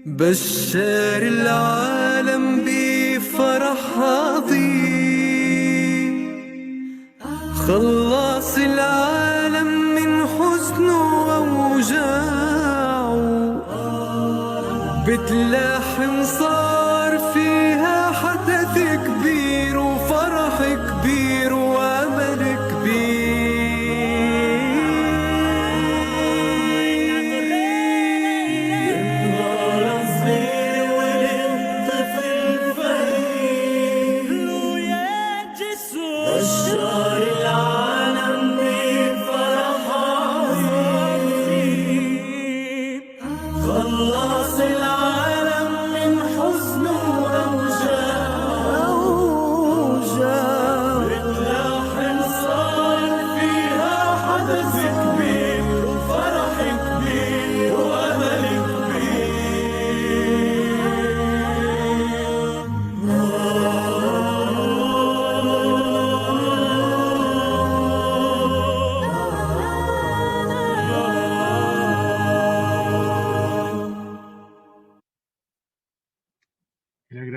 بشار العالم بفرح عظيم، خلص العالم من حزنه وأوجاعه، بتلاحم صار فيها حدث كبير وفرح كبير وأمل كبير.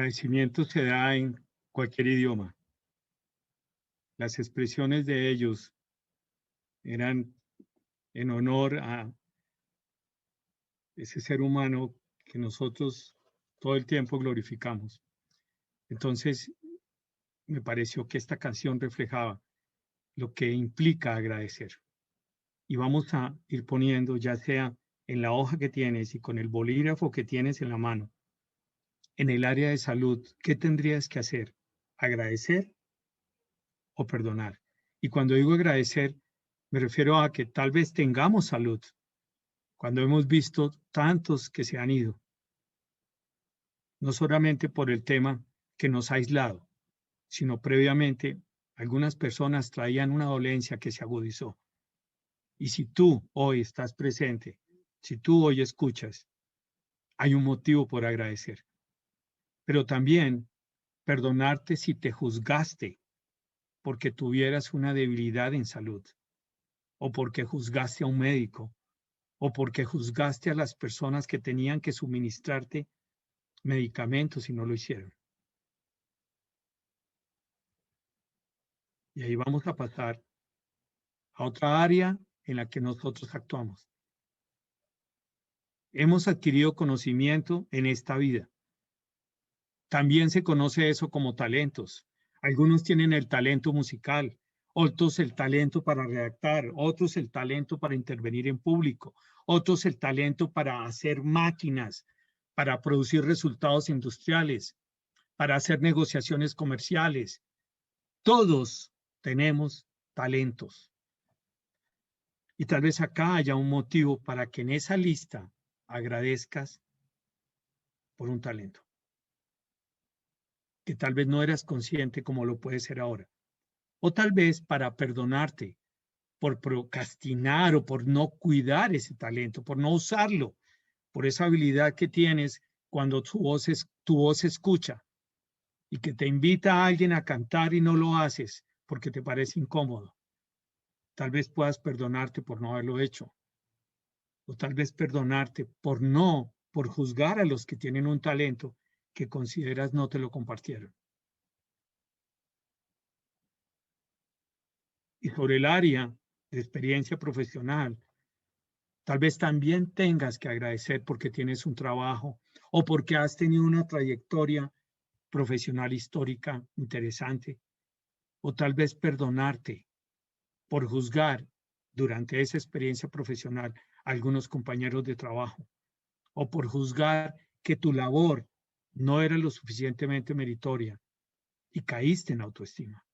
agradecimiento se da en cualquier idioma. Las expresiones de ellos eran en honor a ese ser humano que nosotros todo el tiempo glorificamos. Entonces, me pareció que esta canción reflejaba lo que implica agradecer. Y vamos a ir poniendo, ya sea en la hoja que tienes y con el bolígrafo que tienes en la mano, en el área de salud, ¿qué tendrías que hacer? ¿Agradecer o perdonar? Y cuando digo agradecer, me refiero a que tal vez tengamos salud, cuando hemos visto tantos que se han ido, no solamente por el tema que nos ha aislado, sino previamente algunas personas traían una dolencia que se agudizó. Y si tú hoy estás presente, si tú hoy escuchas, hay un motivo por agradecer. Pero también perdonarte si te juzgaste porque tuvieras una debilidad en salud, o porque juzgaste a un médico, o porque juzgaste a las personas que tenían que suministrarte medicamentos y no lo hicieron. Y ahí vamos a pasar a otra área en la que nosotros actuamos. Hemos adquirido conocimiento en esta vida. También se conoce eso como talentos. Algunos tienen el talento musical, otros el talento para redactar, otros el talento para intervenir en público, otros el talento para hacer máquinas, para producir resultados industriales, para hacer negociaciones comerciales. Todos tenemos talentos. Y tal vez acá haya un motivo para que en esa lista agradezcas por un talento que tal vez no eras consciente como lo puedes ser ahora. O tal vez para perdonarte por procrastinar o por no cuidar ese talento, por no usarlo, por esa habilidad que tienes cuando tu voz escucha y que te invita a alguien a cantar y no lo haces porque te parece incómodo. Tal vez puedas perdonarte por no haberlo hecho. O tal vez perdonarte por juzgar a los que tienen un talento que consideras no te lo compartieron. Y sobre el área de experiencia profesional, tal vez también tengas que agradecer porque tienes un trabajo o porque has tenido una trayectoria profesional histórica interesante, o tal vez perdonarte por juzgar durante esa experiencia profesional a algunos compañeros de trabajo, o por juzgar que tu labor no era lo suficientemente meritoria y caíste en autoestima.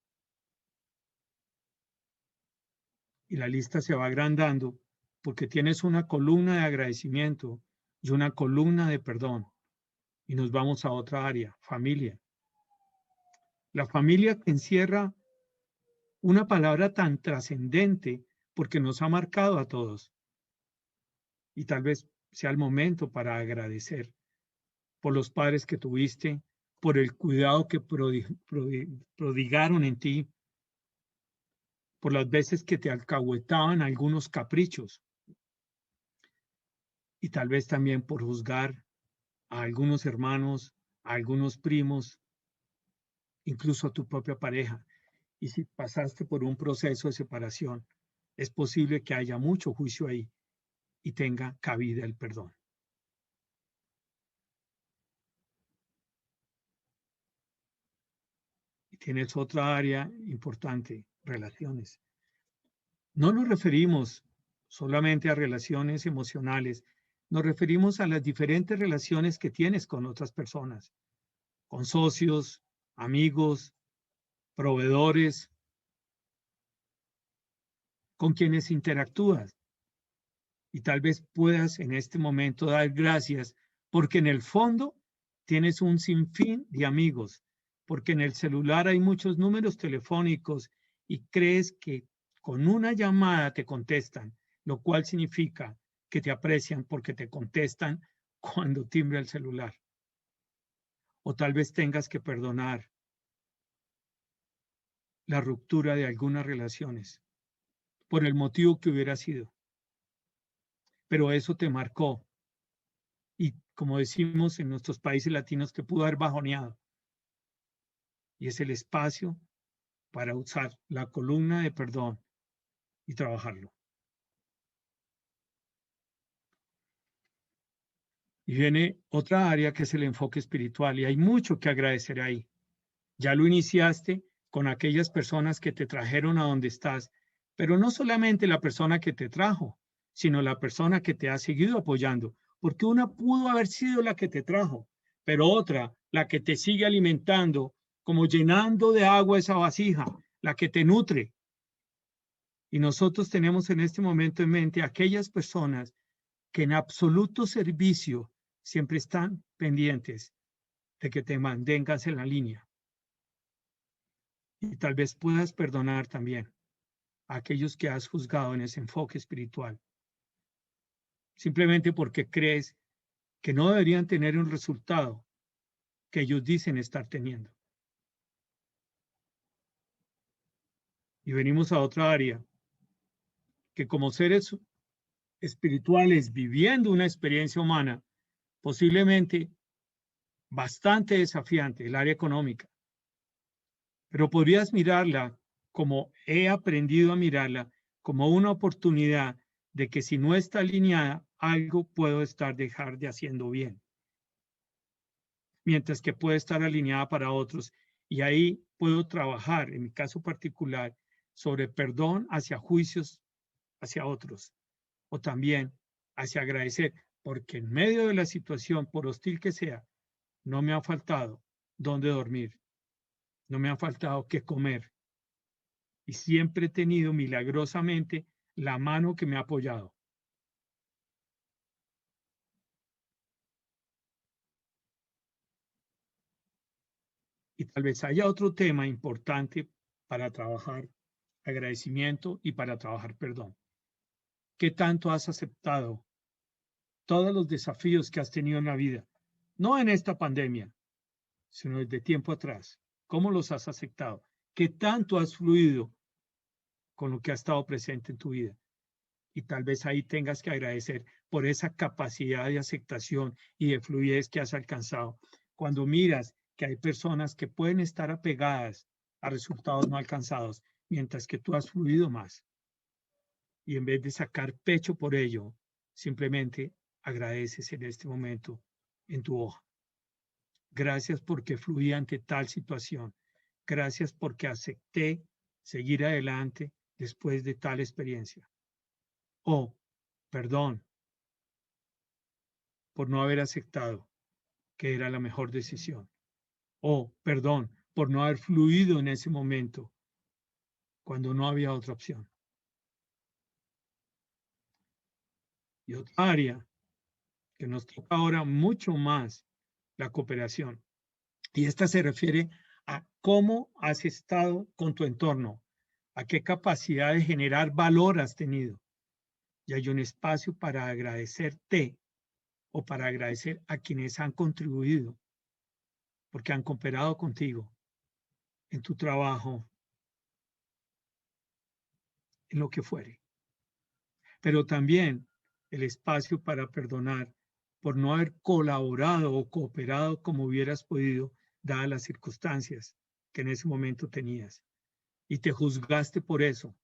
Y la lista se va agrandando porque tienes una columna de agradecimiento y una columna de perdón. Y nos vamos a otra área, familia. La familia que encierra una palabra tan trascendente porque nos ha marcado a todos. Y tal vez sea el momento para agradecer por los padres que tuviste, por el cuidado que prodigaron en ti, por las veces que te alcahuetaban algunos caprichos, y tal vez también por juzgar a algunos hermanos, a algunos primos, incluso a tu propia pareja. Y si pasaste por un proceso de separación, es posible que haya mucho juicio ahí y tenga cabida el perdón. Y tienes otra área importante, relaciones. No nos referimos solamente a relaciones emocionales, nos referimos a las diferentes relaciones que tienes con otras personas, con socios, amigos, proveedores, con quienes interactúas. Y tal vez puedas en este momento dar gracias porque en el fondo tienes un sinfín de amigos, porque en el celular hay muchos números telefónicos y crees que con una llamada te contestan, lo cual significa que te aprecian porque te contestan cuando timbra el celular. O tal vez tengas que perdonar la ruptura de algunas relaciones por el motivo que hubiera sido. Pero eso te marcó y, como decimos en nuestros países latinos, te pudo haber bajoneado. Y es el espacio para usar la columna de perdón y trabajarlo. Y viene otra área que es el enfoque espiritual, y hay mucho que agradecer ahí. Ya lo iniciaste con aquellas personas que te trajeron a donde estás, pero no solamente la persona que te trajo, sino la persona que te ha seguido apoyando, porque una pudo haber sido la que te trajo, pero otra, la que te sigue alimentando, como llenando de agua esa vasija, la que te nutre. Y nosotros tenemos en este momento en mente aquellas personas que en absoluto servicio siempre están pendientes de que te mantengas en la línea. Y tal vez puedas perdonar también a aquellos que has juzgado en ese enfoque espiritual, simplemente porque crees que no deberían tener un resultado que ellos dicen estar teniendo. Y venimos a otra área, que como seres espirituales viviendo una experiencia humana, posiblemente bastante desafiante, el área económica, pero podrías mirarla como he aprendido a mirarla, como una oportunidad de que si no está alineada, algo puedo dejar de haciendo bien, mientras que puede estar alineada para otros. Y ahí puedo trabajar, en mi caso particular, sobre perdón hacia juicios hacia otros, o también hacia agradecer, porque en medio de la situación, por hostil que sea, no me ha faltado dónde dormir, no me ha faltado qué comer, y siempre he tenido milagrosamente la mano que me ha apoyado. Y tal vez haya otro tema importante para trabajar agradecimiento y para trabajar perdón. ¿Qué tanto has aceptado todos los desafíos que has tenido en la vida? No en esta pandemia, sino desde tiempo atrás. ¿Cómo los has aceptado? ¿Qué tanto has fluido con lo que ha estado presente en tu vida? Y tal vez ahí tengas que agradecer por esa capacidad de aceptación y de fluidez que has alcanzado. Cuando miras que hay personas que pueden estar apegadas a resultados no alcanzados, mientras que tú has fluido más. Y en vez de sacar pecho por ello, simplemente agradeces en este momento en tu hoja. Gracias porque fluí ante tal situación. Gracias porque acepté seguir adelante después de tal experiencia. O, perdón por no haber aceptado que era la mejor decisión. O, perdón por no haber fluido en ese momento cuando no había otra opción. Y otra área que nos toca ahora mucho más, la cooperación. Y esta se refiere a cómo has estado con tu entorno, a qué capacidad de generar valor has tenido. Y hay un espacio para agradecerte o para agradecer a quienes han contribuido, porque han cooperado contigo en tu trabajo, en lo que fuere. Pero también el espacio para perdonar por no haber colaborado o cooperado como hubieras podido, dadas las circunstancias que en ese momento tenías. Y te juzgaste por eso,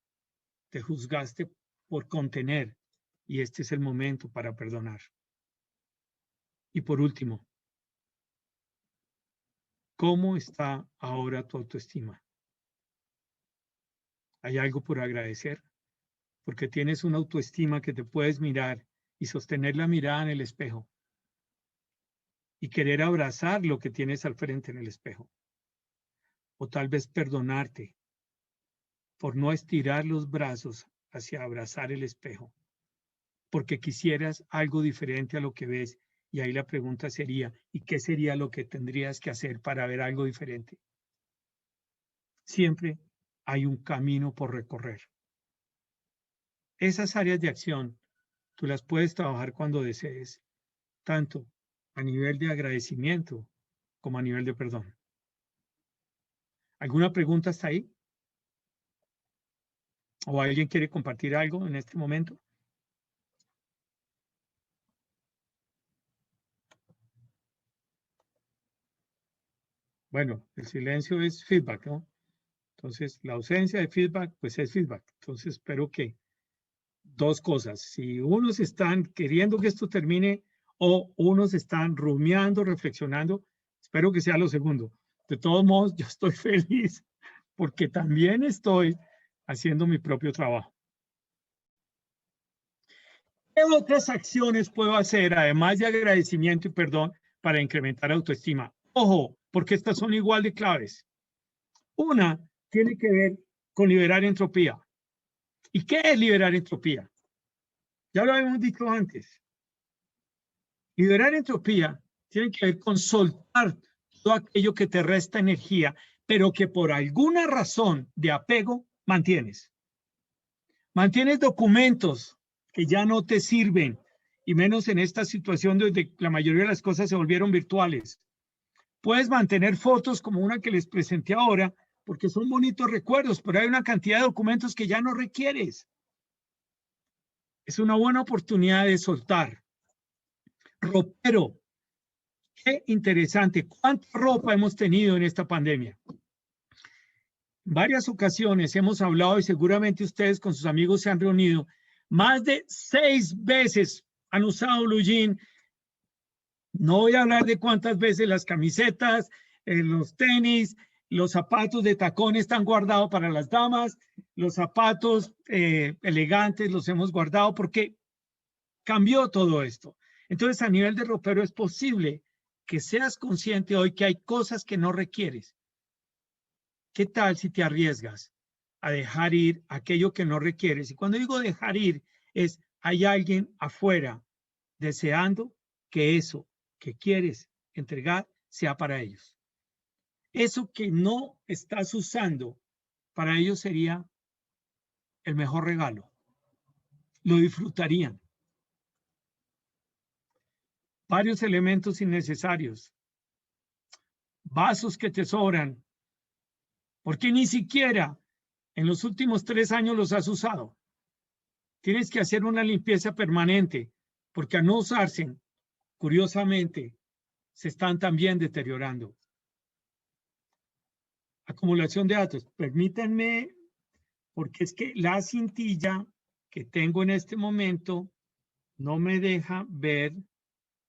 te juzgaste por contener, y este es el momento para perdonar. Y por último, ¿cómo está ahora tu autoestima? ¿Hay algo por agradecer? Porque tienes una autoestima que te puedes mirar y sostener la mirada en el espejo y querer abrazar lo que tienes al frente en el espejo. O tal vez perdonarte por no estirar los brazos hacia abrazar el espejo, porque quisieras algo diferente a lo que ves. Y ahí la pregunta sería, ¿y qué sería lo que tendrías que hacer para ver algo diferente? Siempre hay un camino por recorrer. Esas áreas de acción, tú las puedes trabajar cuando desees, tanto a nivel de agradecimiento como a nivel de perdón. ¿Alguna pregunta hasta ahí? ¿O alguien quiere compartir algo en este momento? Bueno, el silencio es feedback, ¿no? Entonces, la ausencia de feedback, pues es feedback. Entonces, espero que dos cosas. Si unos están queriendo que esto termine o unos están rumiando, reflexionando, espero que sea lo segundo. De todos modos, yo estoy feliz porque también estoy haciendo mi propio trabajo. ¿Qué otras acciones puedo hacer, además de agradecimiento y perdón, para incrementar autoestima? Ojo, porque estas son igual de claves. Una tiene que ver con liberar entropía. ¿Y qué es liberar entropía? Ya lo habíamos dicho antes. Liberar entropía tiene que ver con soltar todo aquello que te resta energía, pero que por alguna razón de apego mantienes. Mantienes documentos que ya no te sirven, y menos en esta situación donde la mayoría de las cosas se volvieron virtuales. Puedes mantener fotos como una que les presenté ahora, porque son bonitos recuerdos, pero hay una cantidad de documentos que ya no requieres. Es una buena oportunidad de soltar. Ropero. Qué interesante. ¿Cuánta ropa hemos tenido en esta pandemia? En varias ocasiones hemos hablado y seguramente ustedes con sus amigos se han reunido. Más de 6 veces han usado blue jean. No voy a hablar de cuántas veces las camisetas, los tenis, los zapatos de tacón están guardados para las damas, los zapatos elegantes los hemos guardado porque cambió todo esto. Entonces, a nivel de ropero es posible que seas consciente hoy que hay cosas que no requieres. ¿Qué tal si te arriesgas a dejar ir aquello que no requieres? Y cuando digo dejar ir, es hay alguien afuera deseando que eso que quieres entregar sea para ellos. Eso que no estás usando, para ellos sería el mejor regalo. Lo disfrutarían. Varios elementos innecesarios. Vasos que te sobran, porque ni siquiera en los últimos 3 años los has usado. Tienes que hacer una limpieza permanente, porque al no usarse, curiosamente, se están también deteriorando. Acumulación de datos. Permítanme, porque es que la cintilla que tengo en este momento no me deja ver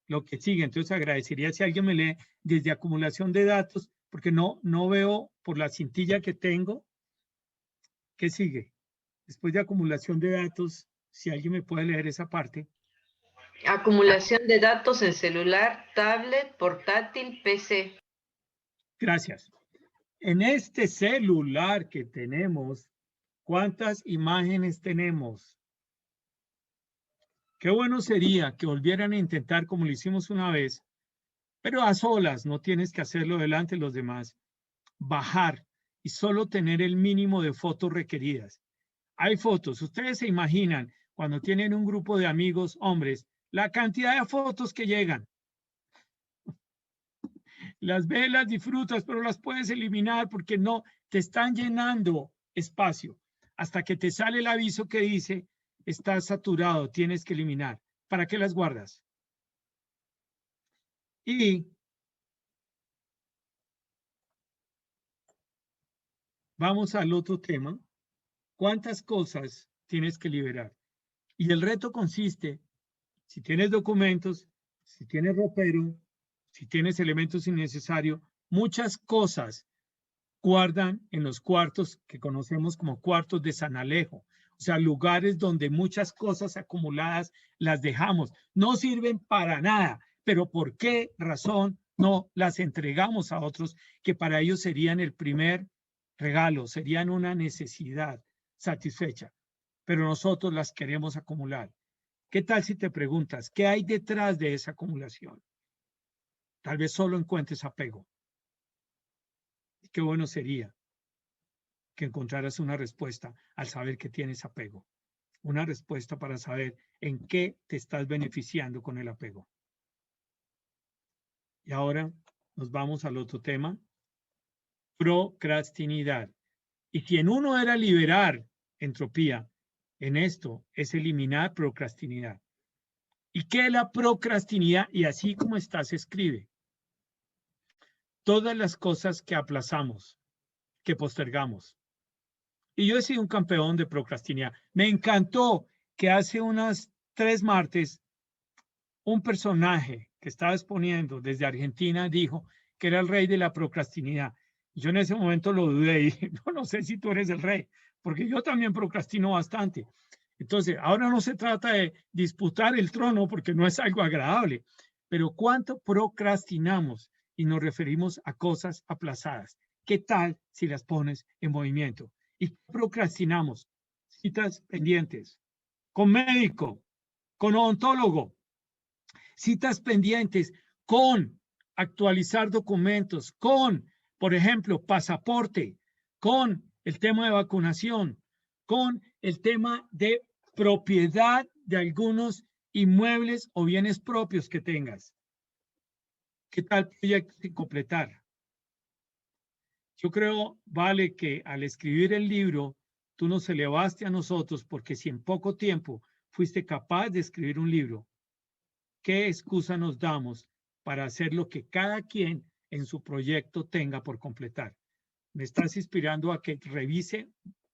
lo que sigue. Entonces agradecería si alguien me lee desde acumulación de datos, porque no veo por la cintilla que tengo. ¿Qué sigue? Después de acumulación de datos, si alguien me puede leer esa parte. Acumulación de datos en celular, tablet, portátil, PC. Gracias. En este celular que tenemos, ¿cuántas imágenes tenemos? Qué bueno sería que volvieran a intentar como lo hicimos una vez, pero a solas, no tienes que hacerlo delante de los demás. Bajar y solo tener el mínimo de fotos requeridas. Hay fotos, ustedes se imaginan cuando tienen un grupo de amigos hombres, la cantidad de fotos que llegan. Las ves, las disfrutas, pero las puedes eliminar porque no te están llenando espacio hasta que te sale el aviso que dice estás saturado, tienes que eliminar. ¿Para qué las guardas? Y vamos al otro tema. ¿Cuántas cosas tienes que liberar? Y el reto consiste, si tienes documentos, si tienes ropero, si tienes elementos innecesarios, muchas cosas guardan en los cuartos que conocemos como cuartos de San Alejo. O sea, lugares donde muchas cosas acumuladas las dejamos. No sirven para nada, pero ¿por qué razón no las entregamos a otros que para ellos serían el primer regalo, serían una necesidad satisfecha? Pero nosotros las queremos acumular. ¿Qué tal si te preguntas qué hay detrás de esa acumulación? Tal vez solo encuentres apego. Y qué bueno sería que encontraras una respuesta al saber que tienes apego. Una respuesta para saber en qué te estás beneficiando con el apego. Y ahora nos vamos al otro tema. Procrastinidad. Y si en uno era liberar entropía, en esto es eliminar procrastinidad. ¿Y qué es la procrastinidad? Y así como está se escribe. todas las cosas que aplazamos, que postergamos. Y yo he sido un campeón de procrastinar. Me encantó que hace unas 3 martes un personaje que estaba exponiendo desde Argentina dijo que era el rey de la procrastinidad. Yo en ese momento lo dudé y dije, no sé si tú eres el rey, porque yo también procrastino bastante. Entonces, ahora no se trata de disputar el trono porque no es algo agradable, pero ¿cuánto procrastinamos y nos referimos a cosas aplazadas? ¿Qué tal si las pones en movimiento? ¿Y procrastinamos? Citas pendientes, con médico, con odontólogo, citas pendientes, con actualizar documentos, con, por ejemplo, pasaporte, con el tema de vacunación, con el tema de propiedad de algunos inmuebles o bienes propios que tengas. ¿Qué tal proyecto sin completar? Yo creo, Vale, que al escribir el libro, tú nos elevaste a nosotros porque si en poco tiempo fuiste capaz de escribir un libro, ¿qué excusa nos damos para hacer lo que cada quien en su proyecto tenga por completar? Me estás inspirando a que revise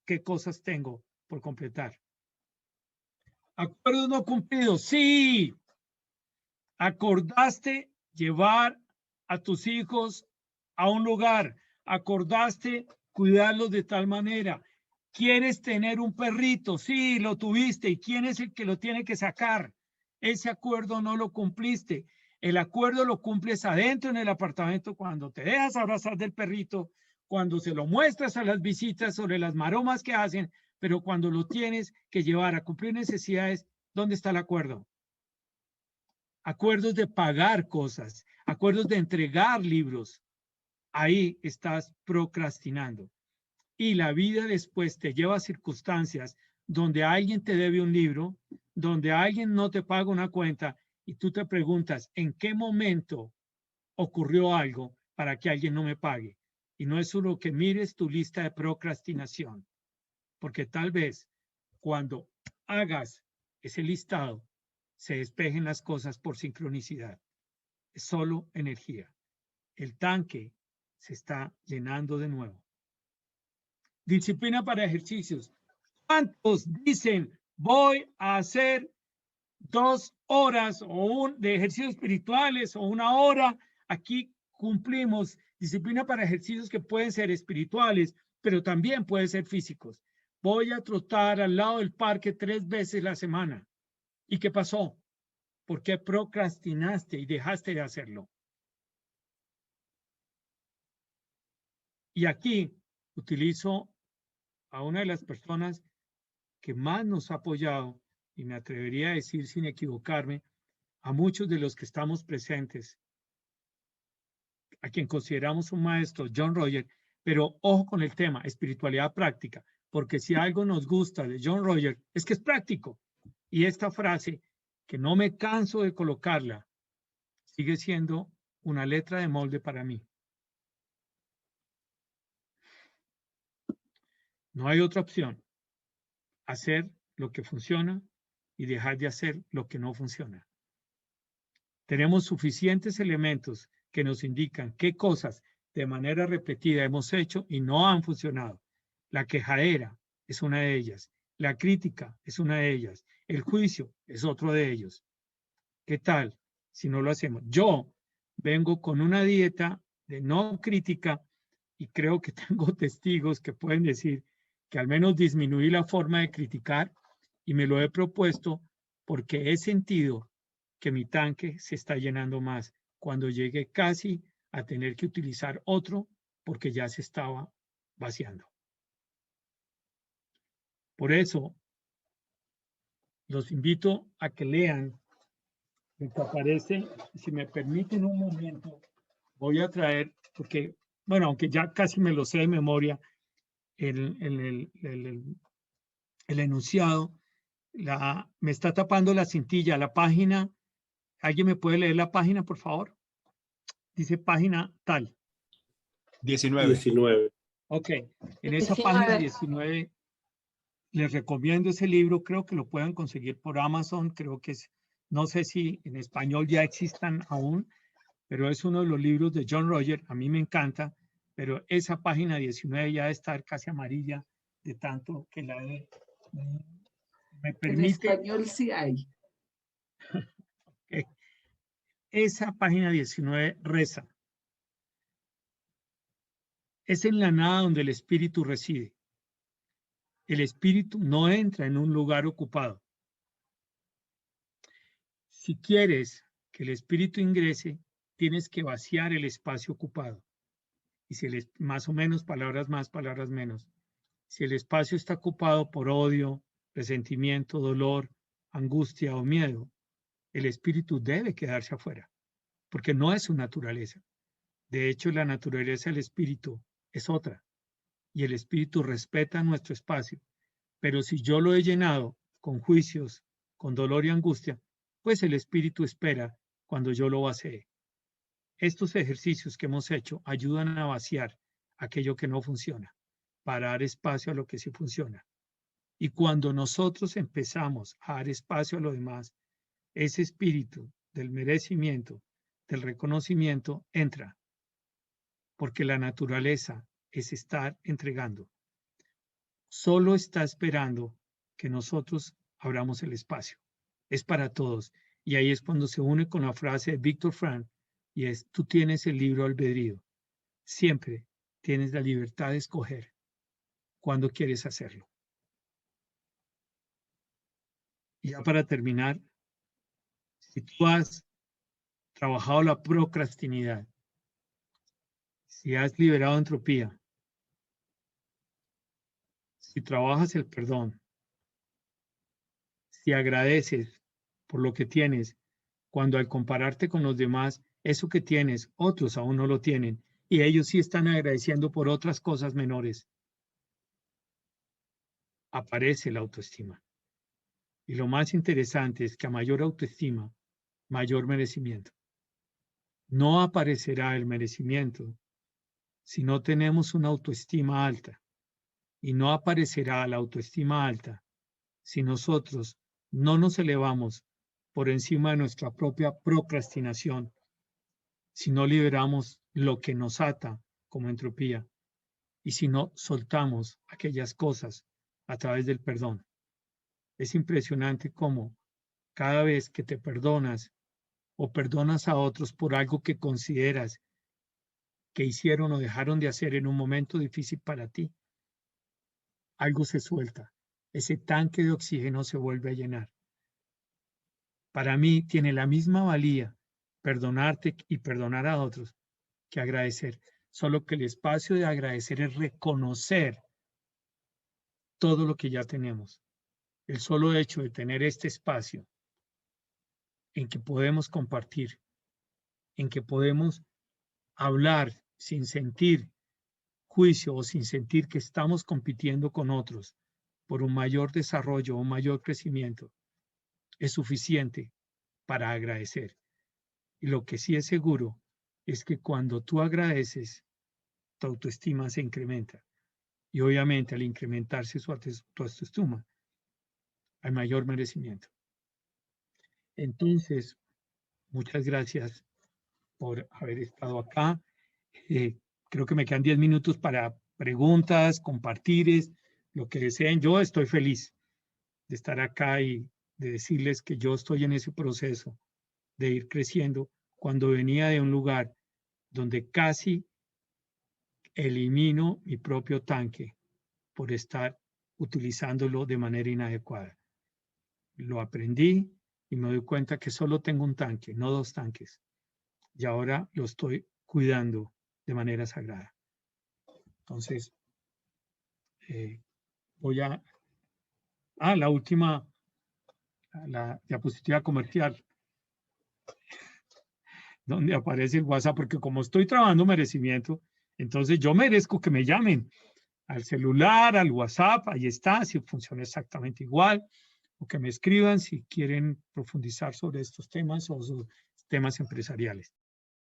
qué cosas tengo por completar. Acuerdos no cumplidos. Sí. Acordaste llevar a tus hijos a un lugar. Acordaste cuidarlos de tal manera. ¿Quieres tener un perrito? Sí, lo tuviste. ¿Y quién es el que lo tiene que sacar? Ese acuerdo no lo cumpliste. El acuerdo lo cumples adentro en el apartamento cuando te dejas abrazar del perrito, cuando se lo muestras a las visitas sobre las maromas que hacen, pero cuando lo tienes que llevar a cumplir necesidades, ¿dónde está el acuerdo? Acuerdos de pagar cosas, acuerdos de entregar libros. Ahí estás procrastinando. Y la vida después te lleva a circunstancias donde alguien te debe un libro, donde alguien no te paga una cuenta y tú te preguntas, ¿en qué momento ocurrió algo para que alguien no me pague? Y no es solo que mires tu lista de procrastinación, porque tal vez cuando hagas ese listado se despejen las cosas por sincronicidad. Es solo energía. El tanque se está llenando de nuevo. Disciplina para ejercicios. ¿Cuántos dicen voy a hacer 2 horas de ejercicios espirituales o 1 hora? Aquí cumplimos disciplina para ejercicios que pueden ser espirituales, pero también pueden ser físicos. Voy a trotar al lado del parque 3 veces la semana. ¿Y qué pasó? ¿Por qué procrastinaste y dejaste de hacerlo? Y aquí utilizo a una de las personas que más nos ha apoyado, y me atrevería a decir sin equivocarme, a muchos de los que estamos presentes, a quien consideramos un maestro, John Roger, pero ojo con el tema, espiritualidad práctica, porque si algo nos gusta de John Roger es que es práctico. Y esta frase, que no me canso de colocarla, sigue siendo una letra de molde para mí. No hay otra opción. Hacer lo que funciona y dejar de hacer lo que no funciona. Tenemos suficientes elementos que nos indican qué cosas de manera repetida hemos hecho y no han funcionado. La quejadera es una de ellas. La crítica es una de ellas. El juicio es otro de ellos. ¿Qué tal si no lo hacemos? Yo vengo con una dieta de no crítica y creo que tengo testigos que pueden decir que al menos disminuí la forma de criticar y me lo he propuesto porque he sentido que mi tanque se está llenando más cuando llegué casi a tener que utilizar otro porque ya se estaba vaciando. Por eso, los invito a que lean lo que aparece. Si me permiten un momento, voy a traer, porque, bueno, aunque ya casi me lo sé de memoria, el enunciado, me está tapando la cintilla, la página. ¿Alguien me puede leer la página, por favor? Dice página tal. 19. Ok, en esa página 19 les recomiendo ese libro, creo que lo pueden conseguir por Amazon, creo que es, no sé si en español ya existan aún, pero es uno de los libros de John Rogers, a mí me encanta, pero esa página 19 ya debe estar casi amarilla de tanto que la he... Me permite... En español sí hay. Esa página 19 reza. Es en la nada donde el espíritu reside. El espíritu no entra en un lugar ocupado. Si quieres que el espíritu ingrese, tienes que vaciar el espacio ocupado. Y si más o menos, palabras más, palabras menos. Si el espacio está ocupado por odio, resentimiento, dolor, angustia o miedo, el espíritu debe quedarse afuera, porque no es su naturaleza. De hecho, la naturaleza del espíritu es otra, y el espíritu respeta nuestro espacio. Pero si yo lo he llenado con juicios, con dolor y angustia, pues el espíritu espera cuando yo lo vacíe. Estos ejercicios que hemos hecho ayudan a vaciar aquello que no funciona, para dar espacio a lo que sí funciona. Y cuando nosotros empezamos a dar espacio a lo demás, ese espíritu del merecimiento, del reconocimiento, entra. Porque la naturaleza es estar entregando. Solo está esperando que nosotros abramos el espacio. Es para todos. Y ahí es cuando se une con la frase de Víctor Frank, y es: tú tienes el libre albedrío. Siempre tienes la libertad de escoger cuándo quieres hacerlo. Y ya para terminar, si tú has trabajado la procrastinidad, si has liberado entropía, si trabajas el perdón, si agradeces por lo que tienes, cuando al compararte con los demás, eso que tienes, otros aún no lo tienen, y ellos sí están agradeciendo por otras cosas menores, aparece la autoestima. Y lo más interesante es que a mayor autoestima, mayor merecimiento. No aparecerá el merecimiento si no tenemos una autoestima alta, y no aparecerá la autoestima alta si nosotros no nos elevamos por encima de nuestra propia procrastinación, si no liberamos lo que nos ata como entropía, y si no soltamos aquellas cosas a través del perdón. Es impresionante cómo cada vez que te perdonas o perdonas a otros por algo que consideras que hicieron o dejaron de hacer en un momento difícil para ti, algo se suelta. Ese tanque de oxígeno se vuelve a llenar. Para mí tiene la misma valía perdonarte y perdonar a otros que agradecer. Solo que el espacio de agradecer es reconocer todo lo que ya tenemos. El solo hecho de tener este espacio en que podemos compartir, en que podemos hablar sin sentir juicio o sin sentir que estamos compitiendo con otros por un mayor desarrollo o un mayor crecimiento, es suficiente para agradecer. Y lo que sí es seguro es que cuando tú agradeces, tu autoestima se incrementa. Y obviamente al incrementarse tu autoestima, hay mayor merecimiento. Entonces, muchas gracias por haber estado acá. Creo que me quedan 10 minutos para preguntas, compartir, lo que deseen. Yo estoy feliz de estar acá y de decirles que yo estoy en ese proceso de ir creciendo. Cuando venía de un lugar donde casi elimino mi propio tanque por estar utilizándolo de manera inadecuada. Lo aprendí y me doy cuenta que solo tengo un tanque, no dos tanques. Y ahora lo estoy cuidando de manera sagrada. Entonces, voy a... la última, la diapositiva comercial, donde aparece el WhatsApp, porque como estoy trabajando merecimiento, entonces yo merezco que me llamen al celular, al WhatsApp, ahí está, si funciona exactamente igual, o que me escriban si quieren profundizar sobre estos temas o sobre temas empresariales.